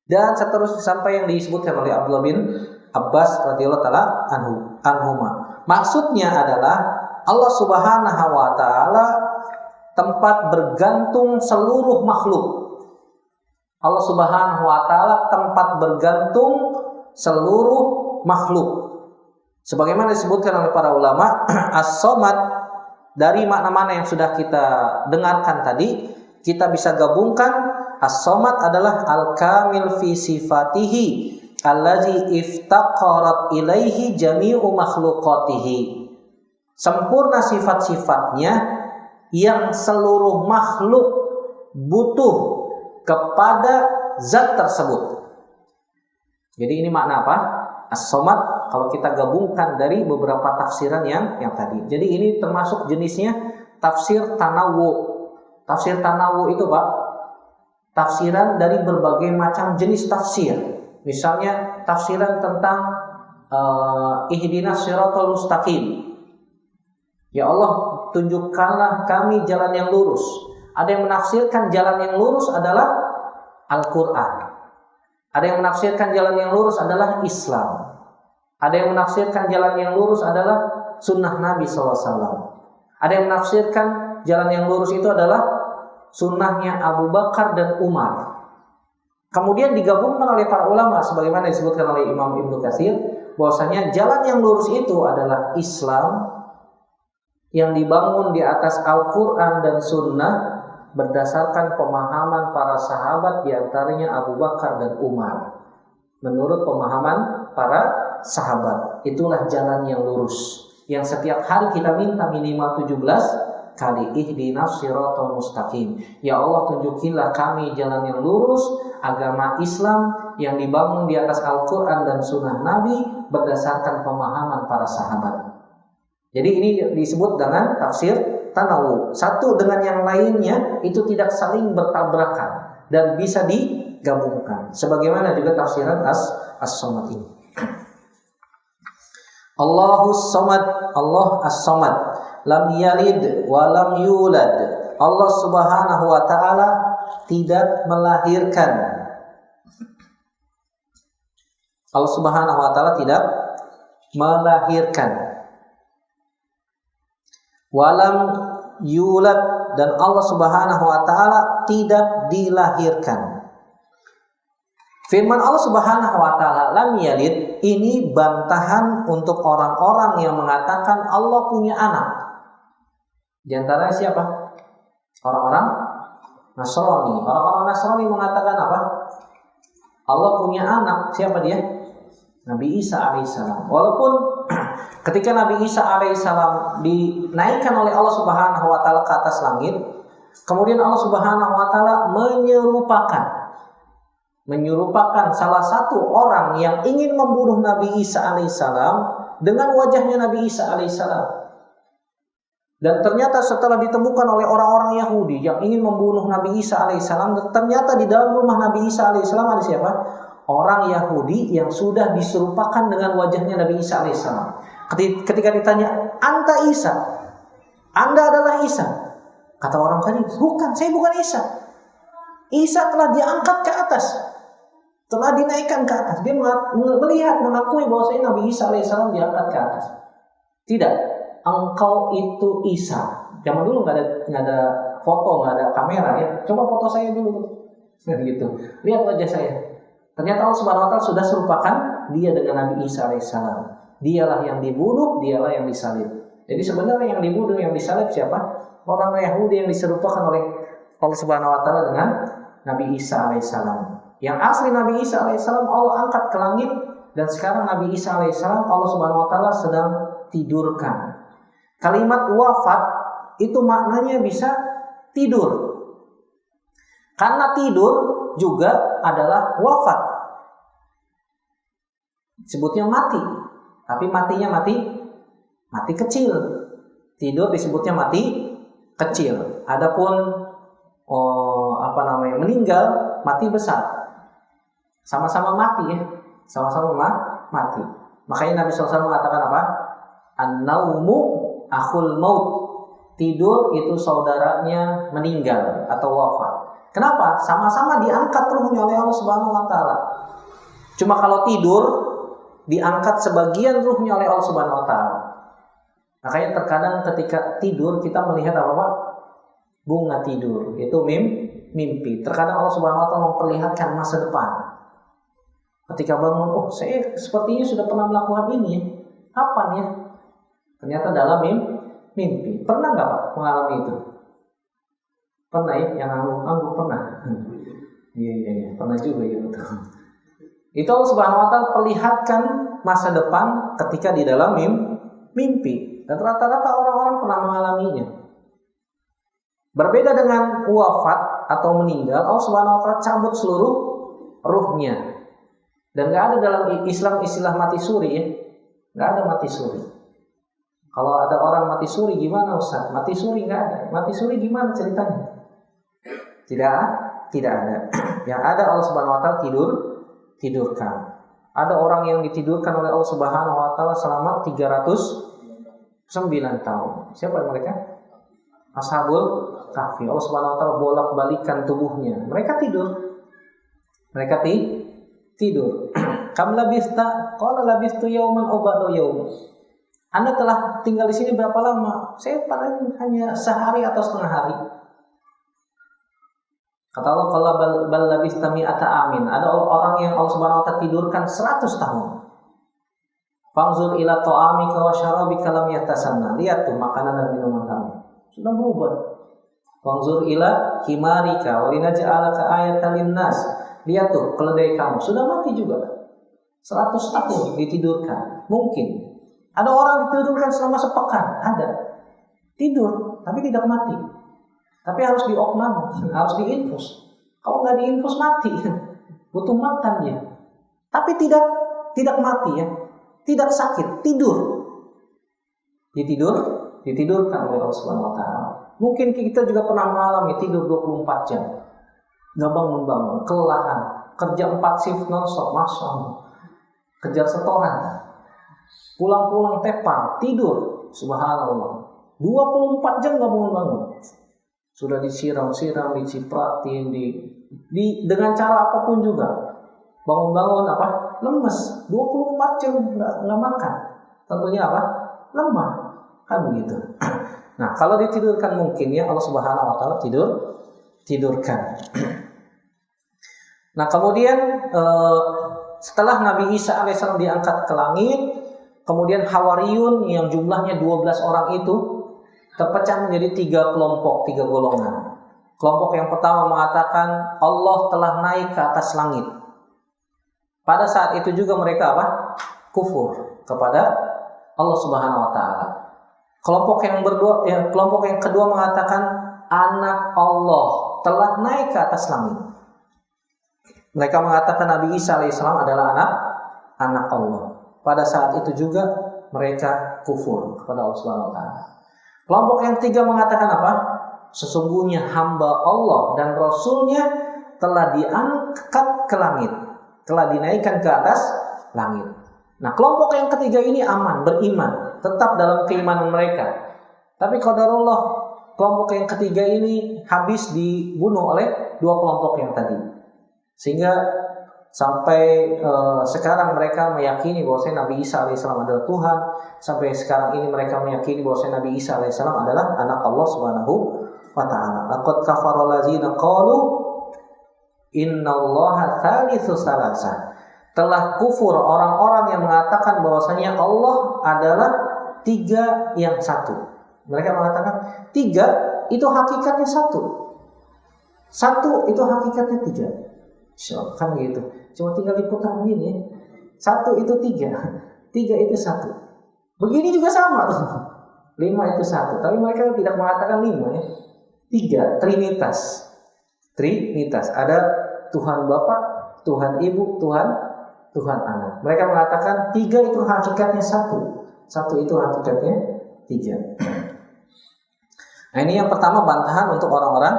Dan seterusnya sampai yang disebutkan oleh Abdullah bin Abbas radhiyallahu taala anhuma. Maksudnya adalah Allah Subhanahu wa taala tempat bergantung seluruh makhluk. Allah Subhanahu wa taala tempat bergantung seluruh makhluk. Sebagaimana disebutkan oleh para ulama, as-samad dari makna-makna yang sudah kita dengarkan tadi, kita bisa gabungkan as-samad adalah al-kamil fi sifatihi allazi iftaqarat ilaihi jami'u makhluqatihi. Sempurna sifat-sifatnya yang seluruh makhluk butuh kepada zat tersebut. Jadi ini makna apa? As-samad kalau kita gabungkan dari beberapa tafsiran yang tadi. Jadi ini termasuk jenisnya tafsir tanawu. Tafsir tanawu itu Pak, tafsiran dari berbagai macam jenis tafsir. Misalnya tafsiran tentang ihdinas siratal mustaqim. Ya Allah, tunjukkanlah kami jalan yang lurus. Ada yang menafsirkan jalan yang lurus adalah Al-Qur'an. Ada yang menafsirkan jalan yang lurus adalah Islam. Ada yang menafsirkan jalan yang lurus adalah sunnah Nabi SAW. Ada yang menafsirkan jalan yang lurus itu adalah sunnahnya Abu Bakar dan Umar. Kemudian digabungkan oleh para ulama sebagaimana disebutkan oleh Imam Ibnu Katsir, bahwasanya jalan yang lurus itu adalah Islam yang dibangun di atas Al-Quran dan Sunnah berdasarkan pemahaman para sahabat, di antaranya Abu Bakar dan Umar. Menurut pemahaman para sahabat, itulah jalan yang lurus, yang setiap hari kita minta minimal 17 kali ihdinas siratal mustaqim. Ya Allah, tunjukilah kami jalan yang lurus, agama Islam yang dibangun di atas Al-Quran dan Sunnah Nabi berdasarkan pemahaman para sahabat. Jadi ini disebut dengan tafsir tanawu. Satu dengan yang lainnya itu tidak saling bertabrakan dan bisa digabungkan. Sebagaimana juga tafsiran as-samad ini. Allahus samad, Allah as-samad, lam yalid wa lam yulad. Allah Subhanahu wa taala tidak melahirkan. Allah Subhanahu wa taala tidak melahirkan. Walam yulad, dan Allah Subhanahu wa taala tidak dilahirkan. Firman Allah Subhanahu wa taala lam yalid ini bantahan untuk orang-orang yang mengatakan Allah punya anak. Di antara siapa? Orang-orang Nasrani. Orang-orang Nasrani mengatakan apa? Allah punya anak. Siapa dia? Nabi Isa alaihissalam. Walaupun ketika Nabi Isa alaihissalam dinaikkan oleh Allah Subhanahu wa taala ke atas langit, kemudian Allah Subhanahu wa taala menyerupakan salah satu orang yang ingin membunuh Nabi Isa alaihissalam dengan wajahnya Nabi Isa alaihissalam. Dan ternyata setelah ditemukan oleh orang-orang Yahudi yang ingin membunuh Nabi Isa alaihissalam, ternyata di dalam rumah Nabi Isa alaihissalam ada siapa? Orang Yahudi yang sudah diserupakan dengan wajahnya Nabi Isa alaihissalam. Ketika ditanya, "Anta Isa? Anda adalah Isa?" Kata orang tadi, "Bukan, saya bukan Isa. Isa telah diangkat ke atas, telah dinaikkan ke atas." Dia mengakui bahwa Nabi Isa alaihissalam diangkat ke atas. Tidak, engkau itu Isa. Zaman dulu nggak ada foto, nggak ada kamera ya. Coba foto saya dulu, gitu. Lihat wajah saya. Ternyata Allah Subhanahu wa taala sudah serupakan dia dengan Nabi Isa alaihissalam. Dialah yang dibunuh, dialah yang disalib. Jadi sebenarnya yang dibunuh, yang disalib siapa? Orang Yahudi yang diserupakan oleh Allah Subhanahu wa taala dengan Nabi Isa alaihissalam. Yang asli Nabi Isa alaihissalam Allah angkat ke langit, dan sekarang Nabi Isa alaihissalam Allah Subhanahu wa taala sedang tidurkan. Kalimat wafat itu maknanya bisa tidur. Karena tidur juga adalah wafat. Sebutnya mati, tapi matinya mati kecil. Tidur disebutnya mati kecil. Adapun meninggal, mati besar. Sama-sama mati ya. Sama-sama mati. Makanya Nabi SAW mengatakan apa? An-naumu akhul maut. Tidur itu saudaranya meninggal atau wafat. Kenapa? Sama-sama diangkat ruhnya oleh Allah Subhanahu wa taala. Cuma kalau tidur diangkat sebagian ruhnya oleh Allah Subhanahu wa taala. Makanya terkadang ketika tidur kita melihat apa Pak? Bunga tidur, itu mimpi. Terkadang Allah Subhanahu wa taala memperlihatkan masa depan. Ketika bangun, oh saya sepertinya sudah pernah melakukan ini ya. Kapan ya? Ternyata dalam mimpi. Pernah nggak Pak mengalami itu? Pernah ya? Yang angguk pernah? Iya, pernah juga ya betul. Itu Allah Subhanahu wa taala perlihatkan masa depan ketika di dalam mimpi. Dan rata-rata orang-orang pernah mengalaminya. Berbeda dengan wafat atau meninggal, Allah Subhanahu wa taala cabut seluruh ruhnya. Dan nggak ada dalam Islam istilah mati suri ya, nggak ada mati suri. Kalau ada orang mati suri gimana Ustaz? Mati suri nggak ada. Mati suri gimana ceritanya? Tidak ada. Yang ada Allah Subhanahu wa taala tidurkan. Ada orang yang ditidurkan oleh Allah Subhanahu wa taala selama 309 tahun. Siapa mereka? Ashabul Kahfi. Allah Subhanahu wa taala bolak-balikan tubuhnya. Mereka tidur. Tidur. Kam labista? Qala labistu yauman aw ba'da yaum. Anda telah tinggal di sini berapa lama? Saya paling hanya sehari atau setengah hari. Kata Allah, qala bal labista mi'ata amin. Ada orang yang Allah Subhanahu wa taala tidurkan 100 tahun. Fangzur ila ta'amika wa syarabika lam yatasanna. Lihat tuh makanan dan minuman kamu sudah berubah. Fangzur ila himarika wa linaj'alaka ayatan linnas. Lihat tuh keledai kamu sudah mati juga. 100 tahun ditidurkan. Mungkin ada orang ditidurkan selama sepekan, ada. Tidur, tapi tidak mati. Tapi harus diopname, harus diinfus. Kalau nggak diinfus mati, butuh makan dia. Tapi tidak mati ya, tidak sakit, tidur. Ditidurkan oleh Allah Subhanahu wa taala. Mungkin kita juga pernah mengalami tidur 24 jam. Nggak bangun-bangun, kelelahan, kerja 4 shift non-stop, Masya Allah. Kejar setoran. Pulang-pulang tepar, tidur, subhanallah. 24 jam nggak bangun-bangun. Sudah disiram-siram, dicipratin, dengan cara apapun juga. Bangun-bangun apa? Lemes. 24 jam nggak makan. Tentunya apa? Lemah. Kan begitu. Nah, kalau ditidurkan mungkin ya Allah Subhanahu wa taala tidurkan. Nah, kemudian setelah Nabi Isa alaihissalam diangkat ke langit, kemudian Hawariyun yang jumlahnya 12 orang itu terpecah menjadi 3 kelompok, 3 golongan. Kelompok yang pertama mengatakan Allah telah naik ke atas langit. Pada saat itu juga mereka apa? Kufur kepada Allah Subhanahu wa taala. Kelompok yang kedua mengatakan anak Allah telah naik ke atas langit. Mereka mengatakan Nabi Isa alaihissalam adalah anak Allah. Pada saat itu juga mereka kufur kepada Allah Subhanahu wa taala. Kelompok yang tiga mengatakan apa? Sesungguhnya hamba Allah dan Rasulnya telah diangkat ke langit, telah dinaikkan ke atas langit. Nah, kelompok yang ketiga ini aman, beriman, tetap dalam keimanan mereka. Tapi qadarullah, kelompok yang ketiga ini habis dibunuh oleh 2 kelompok yang tadi. Sehingga sampai sekarang mereka meyakini bahwa Nabi Isa alaihissalam adalah Tuhan. Sampai sekarang ini mereka meyakini bahwa Nabi Isa alaihissalam adalah anak Allah Subhanahu wa ta'ala. Laqad kafara allazina qalu innallaha tsalitsu tsalatsa. Telah kufur orang-orang yang mengatakan bahwasanya Allah adalah 3 yang 1. Mereka mengatakan 3 itu hakikatnya 1. 1 itu hakikatnya 3. Insyaallah kan gitu. Cuma tinggal diputar begini ya. 1 itu 3, 3 itu 1. Begini juga sama tuh. 5 itu 1. Tapi mereka tidak mengatakan 5 ya. 3, Trinitas. Trinitas. Ada Tuhan Bapa, Tuhan Ibu, Tuhan Anak. Mereka mengatakan 3 itu hakikatnya 1. 1 itu hakikatnya 3. Nah, ini yang pertama bantahan untuk orang-orang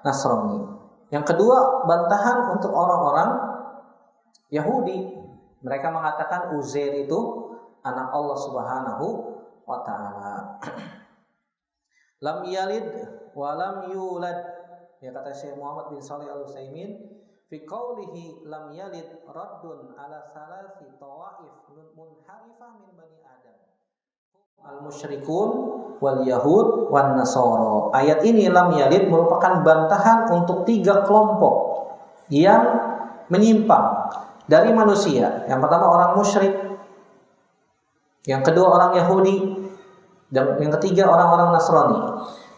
Nasrani. Yang kedua, bantahan untuk orang-orang Yahudi. Mereka mengatakan Uzair itu anak Allah Subhanahu wa ta'ala. Lam yalid wa lam yulad. Ya, kata Syekh Muhammad bin Shalih Al-Utsaimin, fi qawlihi lam yalid raddun ala salasi tawaif munharifah min bani Adam. Al-musyrikun wal yahud wan nasara. Ayat ini lam yalid merupakan bantahan untuk 3 kelompok yang menyimpang dari manusia. Yang pertama orang musyrik, yang kedua orang Yahudi, dan yang ketiga orang-orang Nasrani.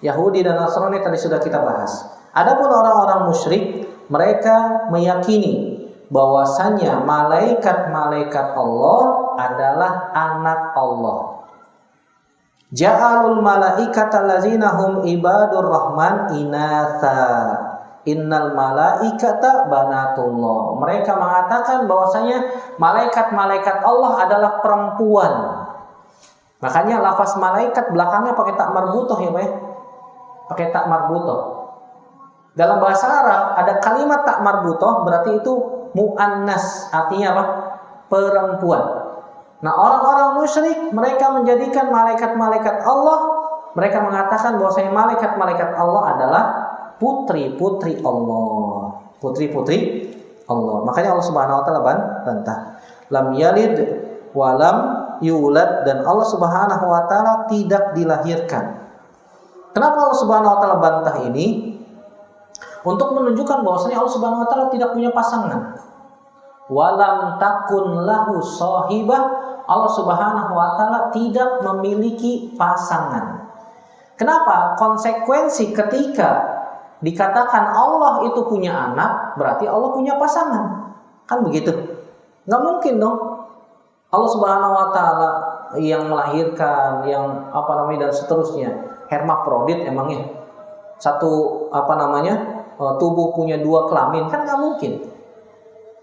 Yahudi dan Nasrani tadi sudah kita bahas. Adapun orang-orang musyrik, mereka meyakini bahwasanya malaikat-malaikat Allah adalah anak Allah. Ja'alul malaikata allazina hum ibadur rahman inatha. Innal malaikata banatullah. Mereka mengatakan bahwasanya malaikat-malaikat Allah adalah perempuan. Makanya lafaz malaikat belakangnya pakai tak marbutoh ya, Pak. Pakai tak marbutoh. Dalam bahasa Arab ada kalimat tak marbutoh berarti itu muannas, artinya apa? Perempuan. Nah, orang-orang musyrik mereka menjadikan malaikat-malaikat Allah, mereka mengatakan bahwasanya malaikat-malaikat Allah adalah putri-putri Allah. Putri-putri Allah. Makanya Allah Subhanahu wa taala bantah. Lam yalid wa lam yulad, dan Allah Subhanahu wa taala tidak dilahirkan. Kenapa Allah Subhanahu wa taala bantah ini? Untuk menunjukkan bahwasanya Allah Subhanahu wa taala tidak punya pasangan. Walam takun lahu sahibah. Allah Subhanahu wa taala tidak memiliki pasangan. Kenapa? Konsekuensi ketika dikatakan Allah itu punya anak, berarti Allah punya pasangan. Kan begitu? Nggak mungkin dong. Allah Subhanahu wa taala yang melahirkan, yang dan seterusnya. Hermafrodit emangnya satu tubuh punya dua kelamin, kan nggak mungkin.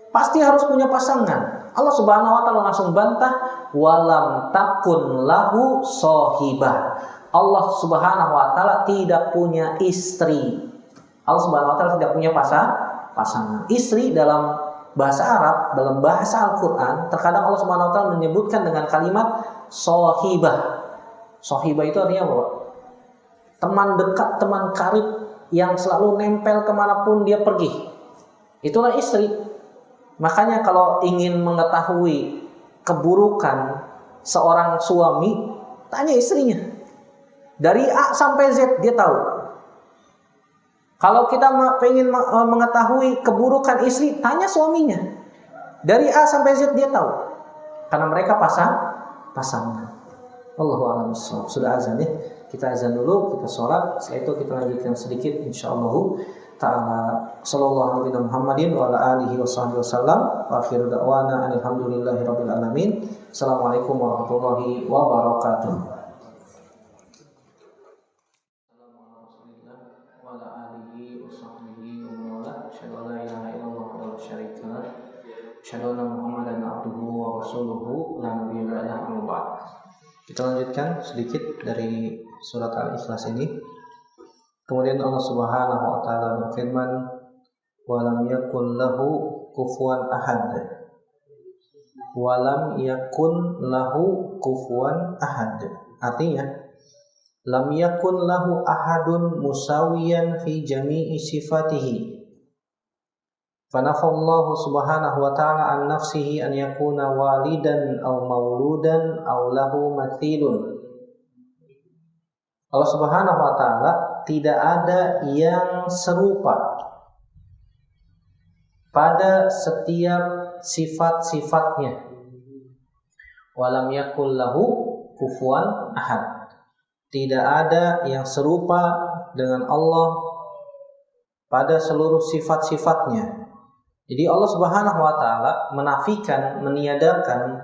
Pasti harus punya pasangan. Allah Subhanahu wa taala langsung bantah, walam takun lahu sohibah. Allah Subhanahu wa taala tidak punya istri. Allah Subhanahu wa taala tidak punya pasangan. Istri dalam bahasa Arab, dalam bahasa Al-Qur'an, terkadang Allah Subhanahu wa taala menyebutkan dengan kalimat sohibah. Sohibah itu artinya apa? Teman dekat, teman karib yang selalu nempel kemanapun dia pergi. Itulah istri. Makanya kalau ingin mengetahui keburukan seorang suami, tanya istrinya. Dari A sampai Z dia tahu. Kalau kita ingin mengetahui keburukan istri, tanya suaminya. Dari A sampai Z dia tahu. Karena mereka pasangan. Allahu a'lam bishawab. Sudah azan ya. Kita azan dulu, kita sholat. Setelah itu kita lanjutkan sedikit insyaallah ta'ala. Sallallahu alaihi Muhammadin wa ala alihi wasallam. Wa akhiru da'wana alhamdulillahi rabbil alamin. Assalamualaikum warahmatullahi wabarakatuh. Asyhadu anna Muhammadan abduhu wa rasuluhu la nabiyya ba'dahu. Kita lanjutkan sedikit dari surat Al-Ikhlas ini. Kemudian Allah Subhanahu wa taala berfirman, "Wa lam yakul lahu kufuwan ahad." Wa lam yakun lahu kufuwan ahad. Artinya, lam yakun lahu ahadun musawiyan fi jami'i sifatihi. Fanafallahu subhanahu wa ta'ala an nafsihi an yakuna walidan aw mauludan aw lahu mathilun. Allah Subhanahu wa ta'ala tidak ada yang serupa pada setiap sifat-sifatnya. Walam yakul lahu kufuwan ahad. Tidak ada yang serupa dengan Allah pada seluruh sifat-sifatnya. Jadi Allah Subhanahu wa taala menafikan, meniadakan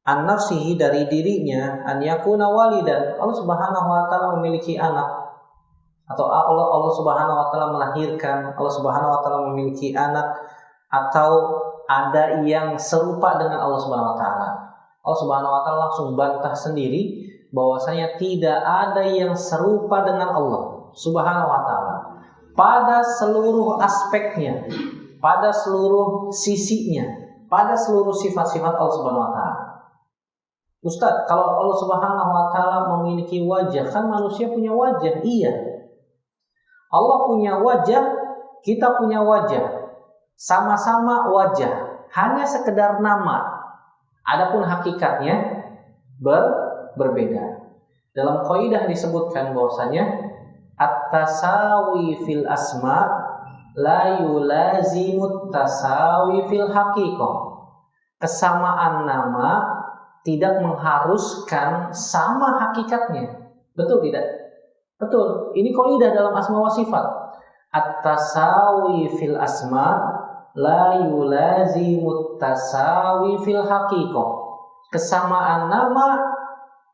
an-nafsihi dari dirinya an yakuna walidan. Allah Subhanahu wa taala memiliki anak, atau Allah Subhanahu wa taala melahirkan, Allah Subhanahu wa taala memiliki anak, atau ada yang serupa dengan Allah Subhanahu wa taala. Allah Subhanahu wa taala langsung bantah sendiri bahwasanya tidak ada yang serupa dengan Allah Subhanahu wa taala pada seluruh aspeknya, pada seluruh sisinya, pada seluruh sifat-sifat Allah Subhanahu wa taala. Ustaz, kalau Allah Subhanahu wa taala memiliki wajah, kan manusia punya wajah? Iya. Allah punya wajah, kita punya wajah. Sama-sama wajah, hanya sekedar nama. Adapun hakikatnya berbeda. Dalam qaidah disebutkan bahwasanya at-tasawi fil asma la yulazimut tasawi fil haqiqah. Kesamaan nama tidak mengharuskan sama hakikatnya. Betul tidak? Betul. Ini qaidah dalam asma wa sifat. At-tasawi fil asma la yulazimut tasawi fil haqiqah. Kesamaan nama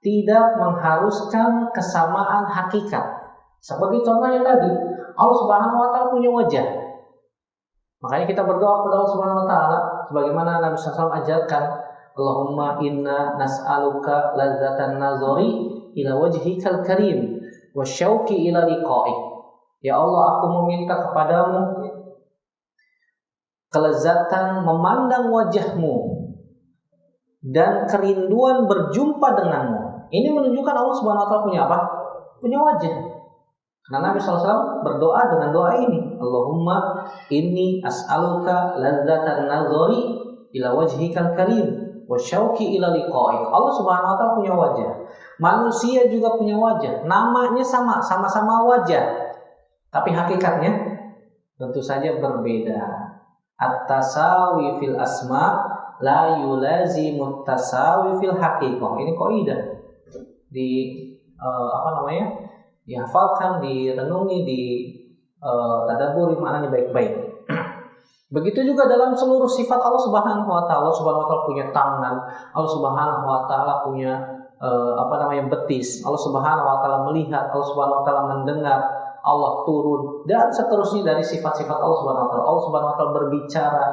tidak mengharuskan kesamaan hakikat. Seperti contohnya tadi, Allah Subhanahu wa taala punya wajah. Makanya kita berdoa kepada Allah Subhanahu wa taala sebagaimana Nabi sallallahu alaihi wasallam ajarkan, Allahumma inna nas'aluka ladzatan nazari ila wajhikal karim wa syauqi ila liqa'ik. Ya Allah, aku meminta kepadamu kelezatan memandang wajahmu dan kerinduan berjumpa denganmu. Ini menunjukkan Allah Subhanahu wa taala punya apa? Punya wajah. Karena Nabi SAW berdoa dengan doa ini, Allahumma inni as'aluka ladzatan nazari ila wajhikal karim wa syauqi ila liqa'ik. Allah Subhanahu wa taala punya wajah. Manusia juga punya wajah. Namanya sama-sama wajah. Tapi hakikatnya tentu saja berbeda. At-tasawi fil asma la yulazimut tasawi fil haqiqah. Ini kaidah. Dihafalkan, direnungi, tadaburi maknanya baik-baik. Begitu juga dalam seluruh sifat Allah Subhanahu wa taala. Allah Subhanahu wa taala punya tangan, Allah Subhanahu wa taala punya betis, Allah Subhanahu wa taala melihat, Allah Subhanahu wa taala mendengar, Allah turun, dan seterusnya dari sifat-sifat Allah Subhanahu wa taala. Allah Subhanahu wa taala berbicara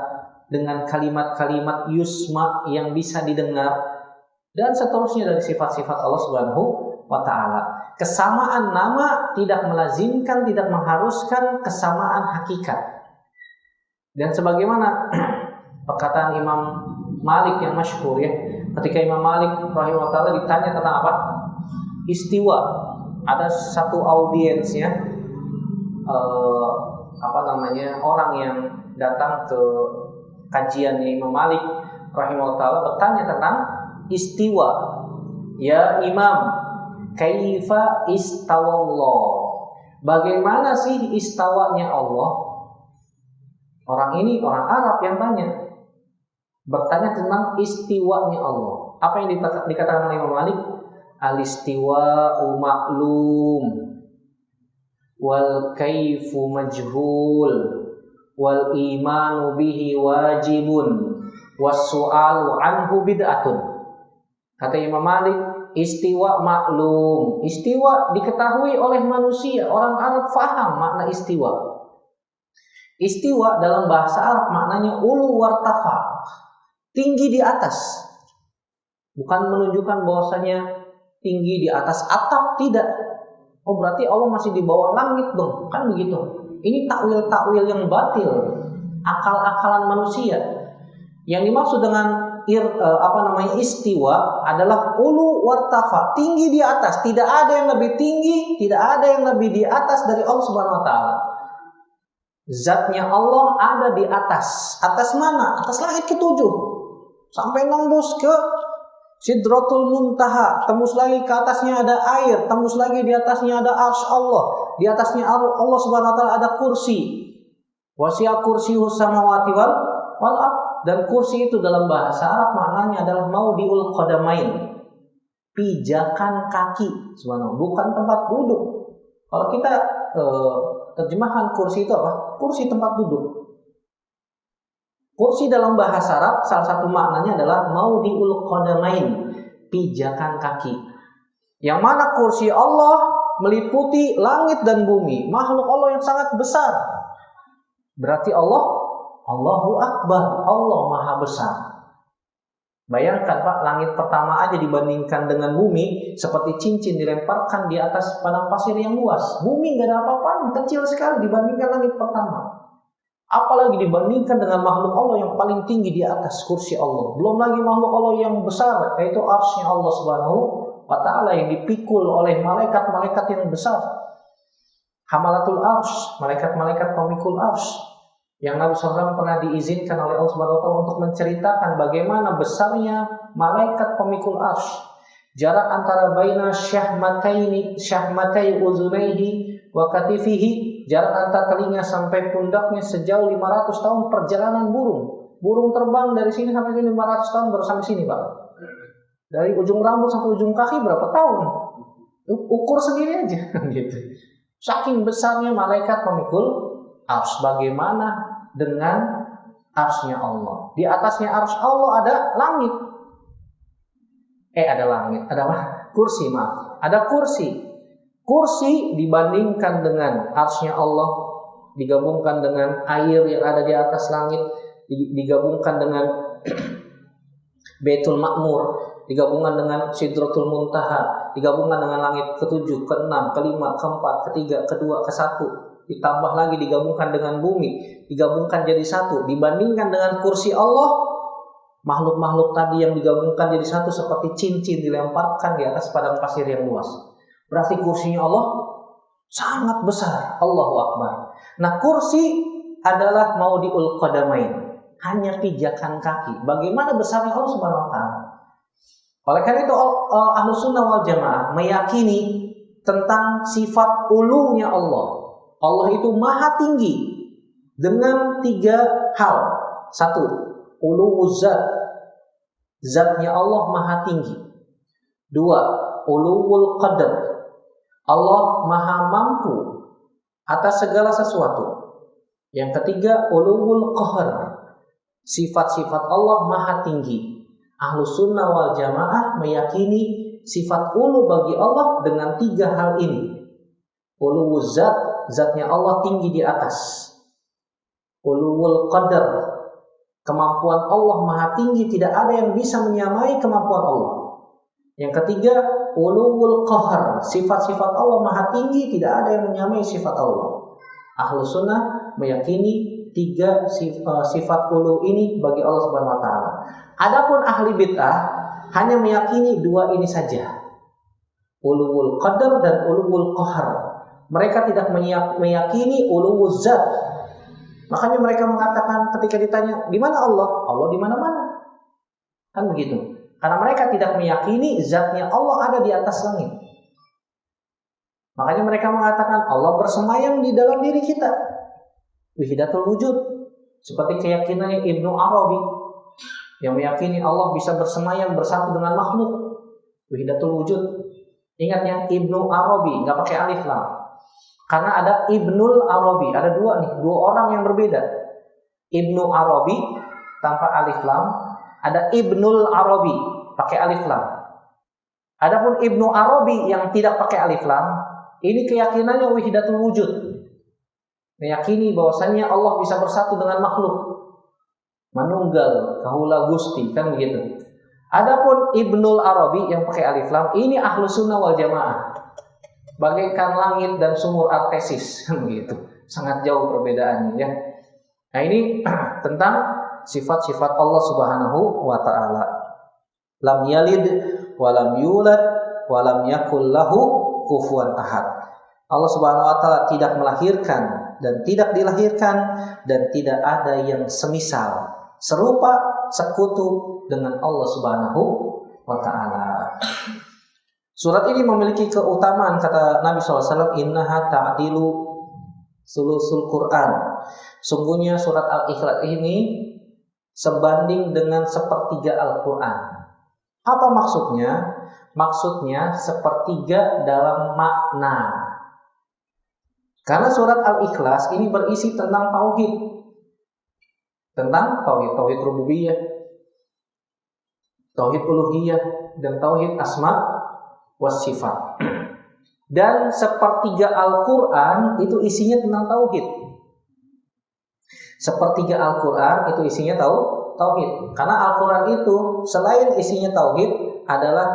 dengan kalimat-kalimat yusma yang bisa didengar, dan seterusnya dari sifat-sifat Allah Subhanahu wa taala. Kesamaan nama tidak melazimkan, tidak mengharuskan kesamaan hakikat. Dan sebagaimana perkataan Imam Malik yang masyhur ya, ketika Imam Malik rahimahullah taala ditanya tentang apa? Istiwa. Ada satu audiensnya orang yang datang ke kajian Imam Malik rahimahullah taala bertanya tentang istiwa. Ya Imam, kaifa istawallah? Bagaimana sih istawanya Allah? Orang ini orang Arab yang bertanya tentang istiwanya Allah. Apa yang dikatakan oleh Imam Malik? Al-istiwa'u ma'lum wal kaifu majhul wal imanu bihi wajibun was su'alu anhu bid'atun. Kata Imam Malik, istiwa maklum. Istiwa diketahui oleh manusia. Orang Arab faham makna istiwa. Istiwa dalam bahasa Arab maknanya ulu wartafa, tinggi di atas. Bukan menunjukkan bahwasanya tinggi di atas atap, tidak. Oh berarti Allah masih di bawah langit dong, kan begitu. Ini takwil-takwil yang batil, akal-akalan manusia. Yang dimaksud dengan istiwa adalah ulu wartafa, tinggi di atas. Tidak ada yang lebih tinggi, tidak ada yang lebih di atas dari Allah Subhanahu wa taala. Zatnya Allah ada di atas. Atas mana? Atas langit ketujuh. Sampai nembus ke Sidratul Muntaha. Tembus lagi ke atasnya ada air. Tembus lagi di atasnya ada arsy Allah. Di atasnya Allah Subhanahu wa taala ada kursi. Wasi'a kursiyuhus samawati wal ardh. Dan kursi itu dalam bahasa Arab maknanya adalah maudiul qadamain. Pijakan kaki. Subhanallah, bukan tempat duduk. Kalau kita terjemahan kursi itu apa? Kursi tempat duduk. Kursi dalam bahasa Arab salah satu maknanya adalah maudiul qadamain, pijakan kaki. Yang mana kursi Allah meliputi langit dan bumi, makhluk Allah yang sangat besar. Berarti Allahu Akbar, Allah Maha Besar. Bayangkan Pak, langit pertama aja dibandingkan dengan bumi seperti cincin dilemparkan di atas padang pasir yang luas. Bumi nggak ada apa-apanya, kecil sekali dibandingkan langit pertama. Apalagi dibandingkan dengan makhluk Allah yang paling tinggi di atas kursi Allah. Belum lagi makhluk Allah yang besar, yaitu arsy-Nya Allah Subhanahu wa taala yang dipikul oleh malaikat-malaikat yang besar. Hamalatul arsy, malaikat-malaikat pemikul arsy. Yang Nabi SAW pernah diizinkan oleh Allah Subhanahu wa taala untuk menceritakan bagaimana besarnya malaikat pemikul arsy. Jarak antara baina syahmatai uzunaihi wa katifihi, jarak antara telinga sampai pundaknya sejauh 500 tahun perjalanan burung. Burung terbang dari sini sampai sini 500 tahun baru sampai sini, Pak. Dari ujung rambut sampai ujung kaki berapa tahun? Ukur sendiri aja gitu. Saking besarnya malaikat pemikul arsy. Bagaimana dengan arsy-Nya Allah? Di atasnya arsy Allah ada langit. Ada langit, ada apa? Kursi, maaf. Ada kursi. Kursi dibandingkan dengan arsy-Nya Allah, digabungkan dengan air yang ada di atas langit, digabungkan dengan Baitul Ma'mur, digabungkan dengan Sidratul Muntaha, digabungkan dengan langit ke-7, ke-6, ke-5, ke-4, ke-3, ke-2, ke-1, ditambah lagi digabungkan dengan bumi, digabungkan jadi satu. Dibandingkan dengan kursi Allah, makhluk-makhluk tadi yang digabungkan jadi satu seperti cincin dilemparkan di atas padang pasir yang luas. Berarti kursinya Allah sangat besar. Allahu Akbar. Nah, kursi adalah maudiul qadamain, hanya pijakan kaki. Bagaimana besarnya Allah Subhanahu wa taala? Oleh karena itu Ahlus Sunnah wal Jamaah meyakini tentang sifat ulunya Allah. Allah itu maha tinggi dengan 3 hal. 1, ulu zat. Zatnya Allah maha tinggi. 2, ulul qadar. Allah maha mampu atas segala sesuatu. Yang ketiga, ulul qahr. Sifat-sifat Allah maha tinggi. Ahlus sunnah wal jamaah meyakini sifat ulu bagi Allah dengan 3 hal ini. Uluwul zat, zatnya Allah tinggi di atas. Uluwul qadar, kemampuan Allah maha tinggi, tidak ada yang bisa menyamai kemampuan Allah. Yang ketiga, uluwul qahr, sifat-sifat Allah maha tinggi, tidak ada yang menyamai sifat Allah. Ahlus sunnah meyakini 3 sifat ulu ini bagi Allah Subhanahu wa taala. Adapun ahli bid'ah hanya meyakini 2 ini saja. Uluwul qadar dan uluwul qahr. Mereka tidak meyakini uluwul zat. Makanya mereka mengatakan ketika ditanya, "Di mana Allah?" Allah di mana-mana. Kan begitu. Karena mereka tidak meyakini zatnya Allah ada di atas langit. Makanya mereka mengatakan Allah bersemayam di dalam diri kita. Wihidatul wujud. Seperti keyakinannya Ibnu Arabi yang meyakini Allah bisa bersemayam bersatu dengan makhluk. Wihidatul wujud. Ingatnya Ibnu Arabi, nggak pakai alif lam. Karena ada Ibnul Arabi, ada 2 nih, 2 orang yang berbeda. Ibnu Arabi tanpa alif lam, ada Ibnul Arabi pakai alif lam. Adapun Ibnu Arabi yang tidak pakai alif lam, ini keyakinannya wihidatul wujud. Meyakini bahwasannya Allah bisa bersatu dengan makhluk. Manunggal, kahula gusti, kan begitu. Adapun Ibnul Arabi yang pakai alif lam, ini ahlus sunnah wal jamaah. Bagaikan langit dan sumur Artesis, begitu. Sangat jauh perbedaannya ya. Nah, ini tentang sifat-sifat Allah Subhanahu wa taala. Lam yalid wa lam yulad wa lam yakul lahu kufuwan ahad. Allah Subhanahu wa taala tidak melahirkan dan tidak dilahirkan dan tidak ada yang semisal, serupa, sekutu dengan Allah Subhanahu wa taala. Surat ini memiliki keutamaan, kata Nabi SAW, innaha ta'dilu sulusul Quran. Sungguhnya surat Al-Ikhlas ini sebanding dengan 1/3 Al-Quran. Apa maksudnya? Maksudnya 1/3 dalam makna. Karena surat Al-Ikhlas ini berisi tentang tauhid. Tentang tauhid rububiyah, tauhid uluhiyah, dan tauhid asma wasifat. Dan 1/3 Al-Quran itu isinya tentang tauhid. 1/3 Al-Quran itu isinya tauhid. Karena Al-Quran itu selain isinya tauhid adalah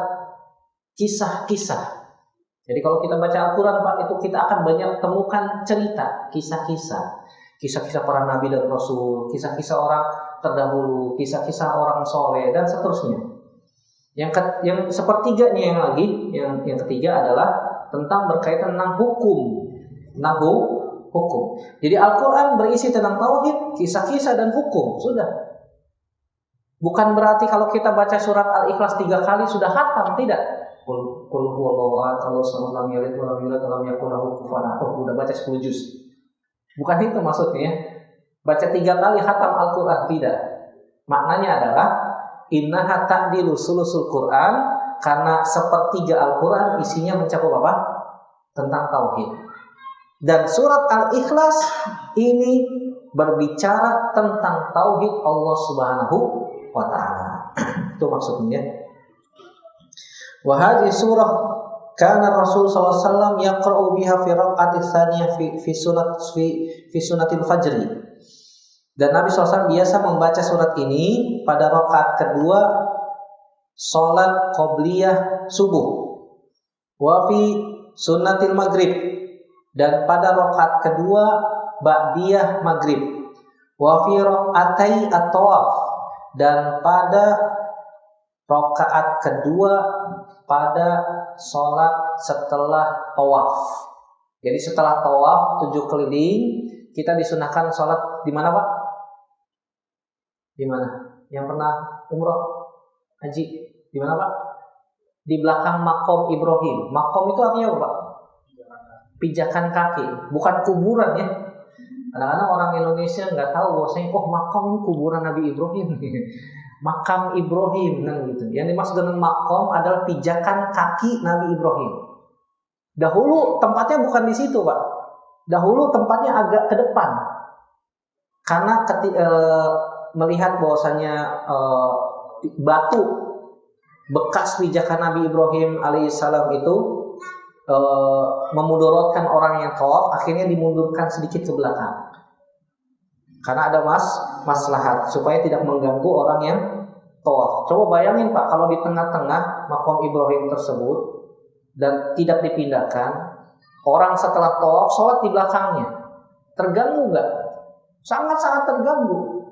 kisah-kisah. Jadi kalau kita baca Al-Quran, Pak, itu kita akan banyak temukan cerita, kisah-kisah. Kisah-kisah para nabi dan rasul, kisah-kisah orang terdahulu, kisah-kisah orang soleh, dan seterusnya. Yang 1/3-nya yang ketiga adalah tentang berkaitan tentang hukum. Jadi Al-Quran berisi tentang tauhid, kisah-kisah, dan hukum. Sudah. Bukan berarti kalau kita baca surat Al-Ikhlas 3 kali sudah khatam, tidak. Qul huwallahu ahad, Allahu lam yalid wa lam yulad wa lam yakul lahu kufuwan ahad. Udah baca 10 juz. Bukan itu maksudnya. Baca 3 kali khatam Al-Quran, tidak. Maknanya adalah innaha ta'dilu sulusul Quran, karena 1/3 Al-Quran isinya mencakup apa? Tentang tauhid. Dan surat Al-Ikhlas ini berbicara tentang tauhid Allah Subhanahu wa taala. Itu maksudnya. Wa hadhihi surah kana Rasul sallallahu alaihi wasallam yaqra'u biha fi raq'ati tsaniyah fi sunatil fajri. Dan Nabi SAW biasa membaca surat ini pada rakaat kedua sholat qobliyah subuh, wa fi sunnatil maghrib, dan pada rakaat kedua ba'diyah maghrib, wa fi rakaatai at-tawaf, dan pada rakaat kedua pada sholat setelah tawaf. Jadi setelah tawaf 7 keliling, kita disunahkan sholat di mana, Pak? Di mana? Yang pernah umroh, haji, di mana, Pak? Di belakang makom Ibrahim. Makom itu artinya apa, Pak? Pijakan kaki, bukan kuburan ya. Kadang-kadang orang Indonesia nggak tahu bahwasanya makom ini kuburan Nabi Ibrahim. Makam Ibrahim, nah gitu. Yang dimaksud dengan makom adalah pijakan kaki Nabi Ibrahim. Dahulu tempatnya bukan di situ, Pak. Dahulu tempatnya agak ke depan. Karena melihat bahwasanya batu bekas pijakan Nabi Ibrahim alaihissalam itu memudaratkan orang yang tawaf, akhirnya dimundurkan sedikit ke belakang. Karena ada maslahat supaya tidak mengganggu orang yang tawaf. Coba bayangin Pak, kalau di tengah-tengah maqam Ibrahim tersebut dan tidak dipindahkan, orang setelah tawaf sholat di belakangnya, terganggu nggak? Sangat-sangat terganggu.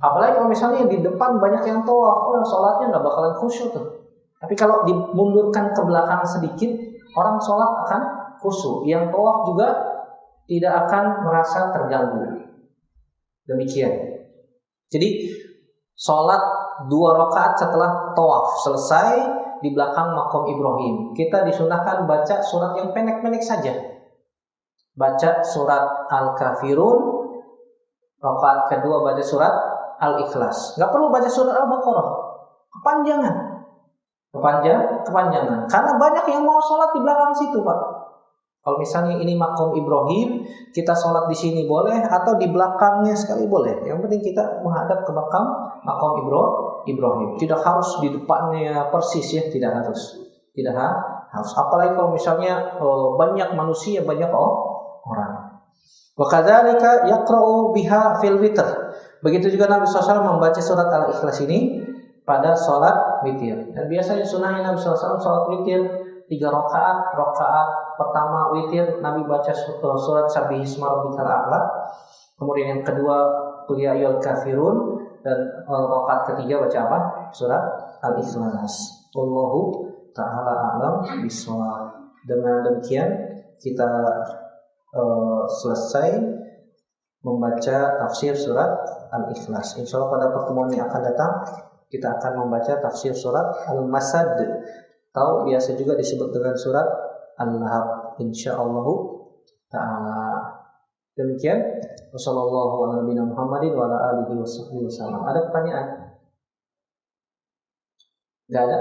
Apalagi kalau misalnya di depan banyak yang tawaf, sholatnya nggak bakalan khusyuk tuh. Tapi kalau dimundurkan ke belakang sedikit, orang sholat akan khusyuk. Yang tawaf juga tidak akan merasa terganggu. Demikian. Jadi sholat 2 rakaat setelah tawaf selesai di belakang maqam Ibrahim. Kita disunahkan baca surat yang pendek-pendek saja. Baca surat Al-Kafirun, rakaat kedua baca surat Al-Ikhlas. Nggak perlu baca surat Al-Baqarah. Kepanjangan. Karena banyak yang mau sholat di belakang situ, Pak. Kalau misalnya ini maqam Ibrahim, kita sholat di sini boleh, atau di belakangnya sekali boleh. Yang penting kita menghadap ke maqam Ibrahim. Tidak harus di depannya persis ya, tidak harus. Apalagi kalau misalnya banyak manusia, banyak orang. Wa kadzalika yaqra'u biha fil witr. Begitu juga Nabi SAW membaca surat Al-Ikhlas ini pada sholat witir. Dan biasanya sunnahnya Nabi SAW sholat witir 3 rakaat. Rakaat pertama witir Nabi baca surat Sabbihisma rabbikal a'la. Kemudian yang kedua Qul ya ayyuhal kafirun, dan rakaat ketiga baca apa? Surat Al-Ikhlas. Wallahu ta'ala a'lam bishawab. Dengan demikian kita selesai membaca tafsir surat Al-Ikhlas. Insyaallah pada pertemuan yang akan datang kita akan membaca tafsir surat Al-Masad, atau biasa juga disebut dengan surat Al-Lahab, insyaallah ta'ala. Demikian, wassalamualaikum warahmatullahi wabarakatuh. Ada pertanyaan? Enggak ada?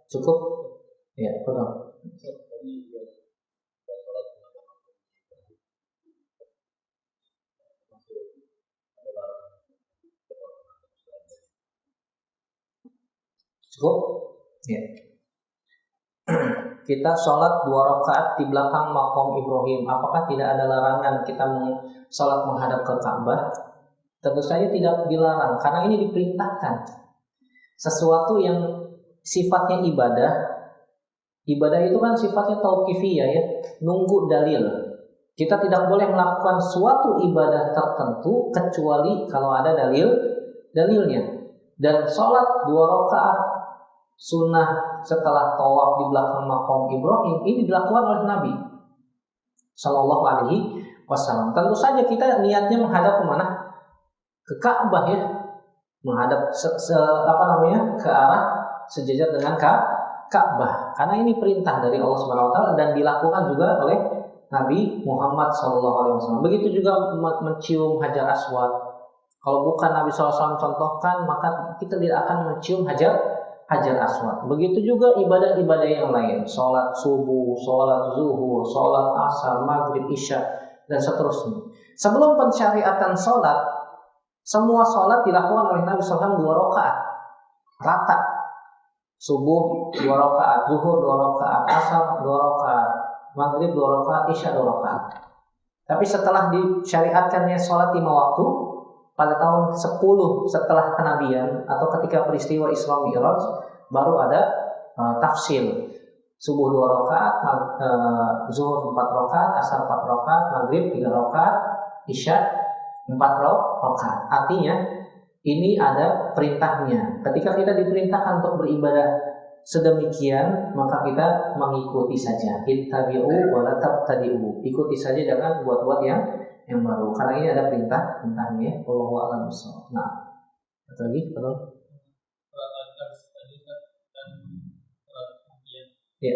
Cukup? Ya, betul. Cukup? Ya. Kita sholat 2 rakaat di belakang maqam Ibrahim. Apakah tidak ada larangan kita sholat menghadap ke Ka'bah? Tentu saja tidak dilarang, karena ini diperintahkan. Sesuatu yang sifatnya ibadah. Ibadah itu kan sifatnya tauqifiyah ya, nunggu dalil. Kita tidak boleh melakukan suatu ibadah tertentu kecuali kalau ada dalilnya. Dan sholat 2 rakaat sunnah setelah tawaf di belakang maqam Ibrahim ini dilakukan oleh Nabi Sallallahu Alaihi Wasallam. Tentu saja kita niatnya menghadap kemana? Ke Ka'bah ya, menghadap ke arah sejajar dengan Ka'bah. Karena ini perintah dari Allah Subhanahu Wa Taala dan dilakukan juga oleh Nabi Muhammad Sallallahu Alaihi Wasallam. Begitu juga mencium Hajar Aswad. Kalau bukan Nabi SAW contohkan, maka kita tidak akan mencium Hajar Aswad. Begitu juga ibadah-ibadah yang lain, sholat subuh, sholat zuhur, sholat asar, maghrib, isya, dan seterusnya. Sebelum pensyariatan sholat, semua sholat dilakukan oleh Nabi SAW 2 rakaat rata. Subuh 2 rakaat, zuhur 2 rakaat, asar 2 rakaat, maghrib 2 rakaat, isya 2 rakaat. Tapi setelah disyariatkannya sholat 5 waktu, pada tahun 10 setelah kenabian atau ketika peristiwa Isra Mi'raj, baru ada tafsil. Subuh 2 rakaat, zuhur 4 rakaat, asar 4 rakaat, maghrib 3 rakaat, isya 4 rakaat. Artinya ini ada perintahnya. Ketika kita diperintahkan untuk beribadah sedemikian, maka kita mengikuti saja. Ittabi'u wa la tabtadi'u. Ikuti saja, jangan buat-buat yang baru. Karena ini ada perintahnya. Wallahu a'lam bishawab. Nah, satu lagi, betul? Ya.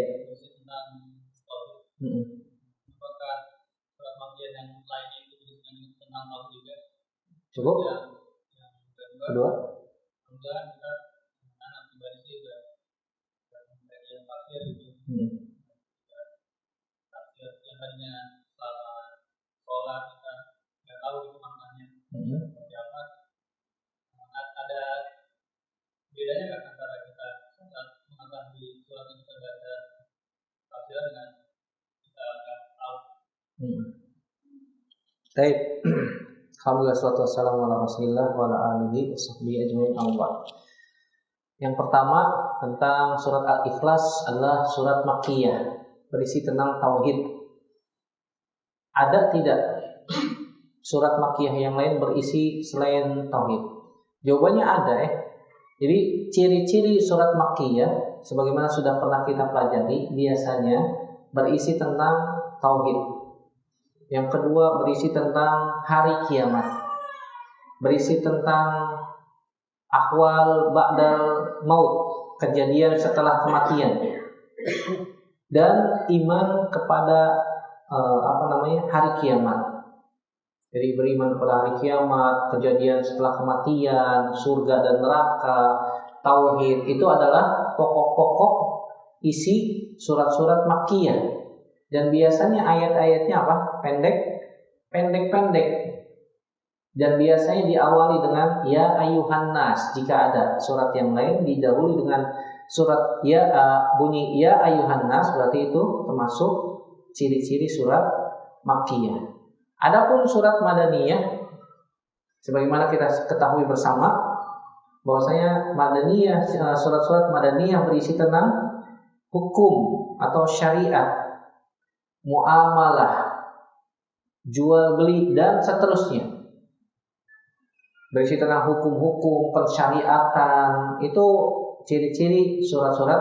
Apakah bagian yang lainnya itu disebut tentang Allah juga? Cukup? Yang kedua? Kemudian kita anak pribadi sih udah yang tafsir gitu. Tafsir yang hanya salah sholat kita nggak tahu itu maknanya dengan kita nggak tahu. Baik. Alhamdulillah wassalatu wassalamu ala Rasulillah wa ala alihi washabbihi ajmain amma. Yang pertama tentang surat Al-Ikhlas adalah surat Makkiyah, berisi tentang tauhid. Ada tidak surat Makkiyah yang lain berisi selain tauhid? Jawabannya ada Jadi ciri-ciri surat Makkiyah sebagaimana sudah pernah kita pelajari, biasanya berisi tentang tauhid. Yang kedua berisi tentang hari kiamat, berisi tentang ahwal ba'dal maut, kejadian setelah kematian, dan iman kepada hari kiamat. Jadi beriman kepada hari kiamat, kejadian setelah kematian, surga dan neraka, tauhid, itu adalah pokok-pokok isi surat-surat Makkiyah. Dan biasanya ayat-ayatnya apa? Pendek-pendek. Dan biasanya diawali dengan ya ayuhan nas. Jika ada surat yang lain didahului dengan surat bunyi ya ayuhan nas, berarti itu termasuk ciri-ciri surat Makkiyah. Adapun surat Madaniyah, sebagaimana kita ketahui bersama bahwasanya Madaniyah, surat-surat Madaniyah berisi tentang hukum atau syariat, muamalah, jual beli dan seterusnya. Berisi tentang hukum-hukum, pensyariatan, itu ciri-ciri surat-surat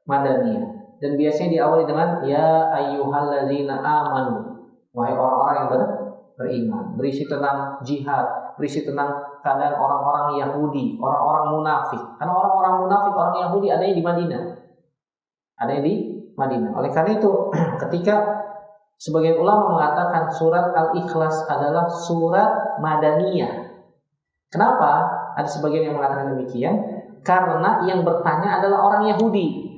Madaniyah. Dan biasanya diawali dengan ya ayyuhallazina amanu, wahai orang-orang yang beriman. Berisi tentang jihad, berisi tentang keadaan orang-orang Yahudi, orang-orang munafik. Karena orang-orang munafik, orang Yahudi ada yang di Madinah. Ada yang di Madinah. Oleh karena itu, ketika sebagian ulama mengatakan surat Al-Ikhlas adalah surat Madaniyah. Kenapa? Ada sebagian yang mengatakan demikian. Karena yang bertanya adalah orang Yahudi.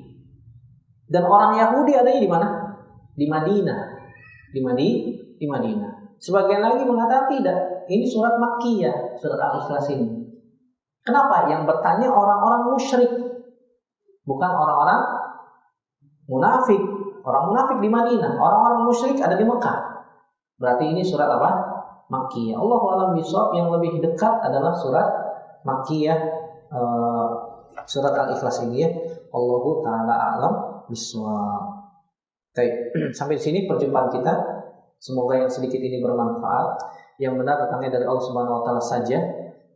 Dan orang Yahudi adanya di mana? Di Madinah. Di Madinah. Sebagian lagi mengatakan tidak. Ini surat Makkiyah, surat Al-Ikhlas ini. Kenapa? Yang bertanya orang-orang musyrik, bukan orang-orang munafik. Orang munafik di Madinah, orang-orang musyrik ada di Mekah. Berarti ini surat apa? Makkiyah. Allahu a'lam bishawab, yang lebih dekat adalah surat Makkiyah, surat Al-Ikhlas ini ya. Allahu taala a'lam bishawab. Baik, sampai di sini perjumpaan kita. Semoga yang sedikit ini bermanfaat. Yang benar datangnya dari Allah Subhanahu wa taala saja.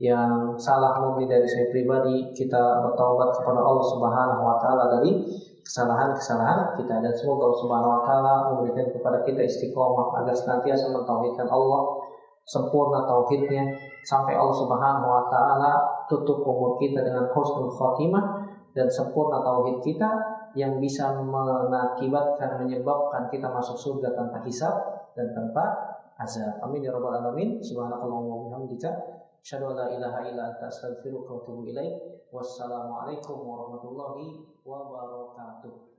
Yang salah murni dari saya pribadi, kita bertaubat kepada Allah Subhanahu wa taala dari kesalahan-kesalahan kita, dan semoga Allah Subhanahu wa taala memberikan kepada kita istiqomah agar senantiasa mentauhidkan Allah, sempurna tauhidnya sampai Allah Subhanahu wa taala tutup umur kita dengan husnul khatimah dan sempurna tauhid kita yang bisa mengakibatkan, menyebabkan kita masuk surga tanpa hisab dan tanpa azab. Amin ya rabbal alamin. Subhanakallahumma wa bihamdika asyhadu an la ilaha illa anta astaghfiruka wa atubu ilaik. Wassalamualaikum warahmatullahi wabarakatuh.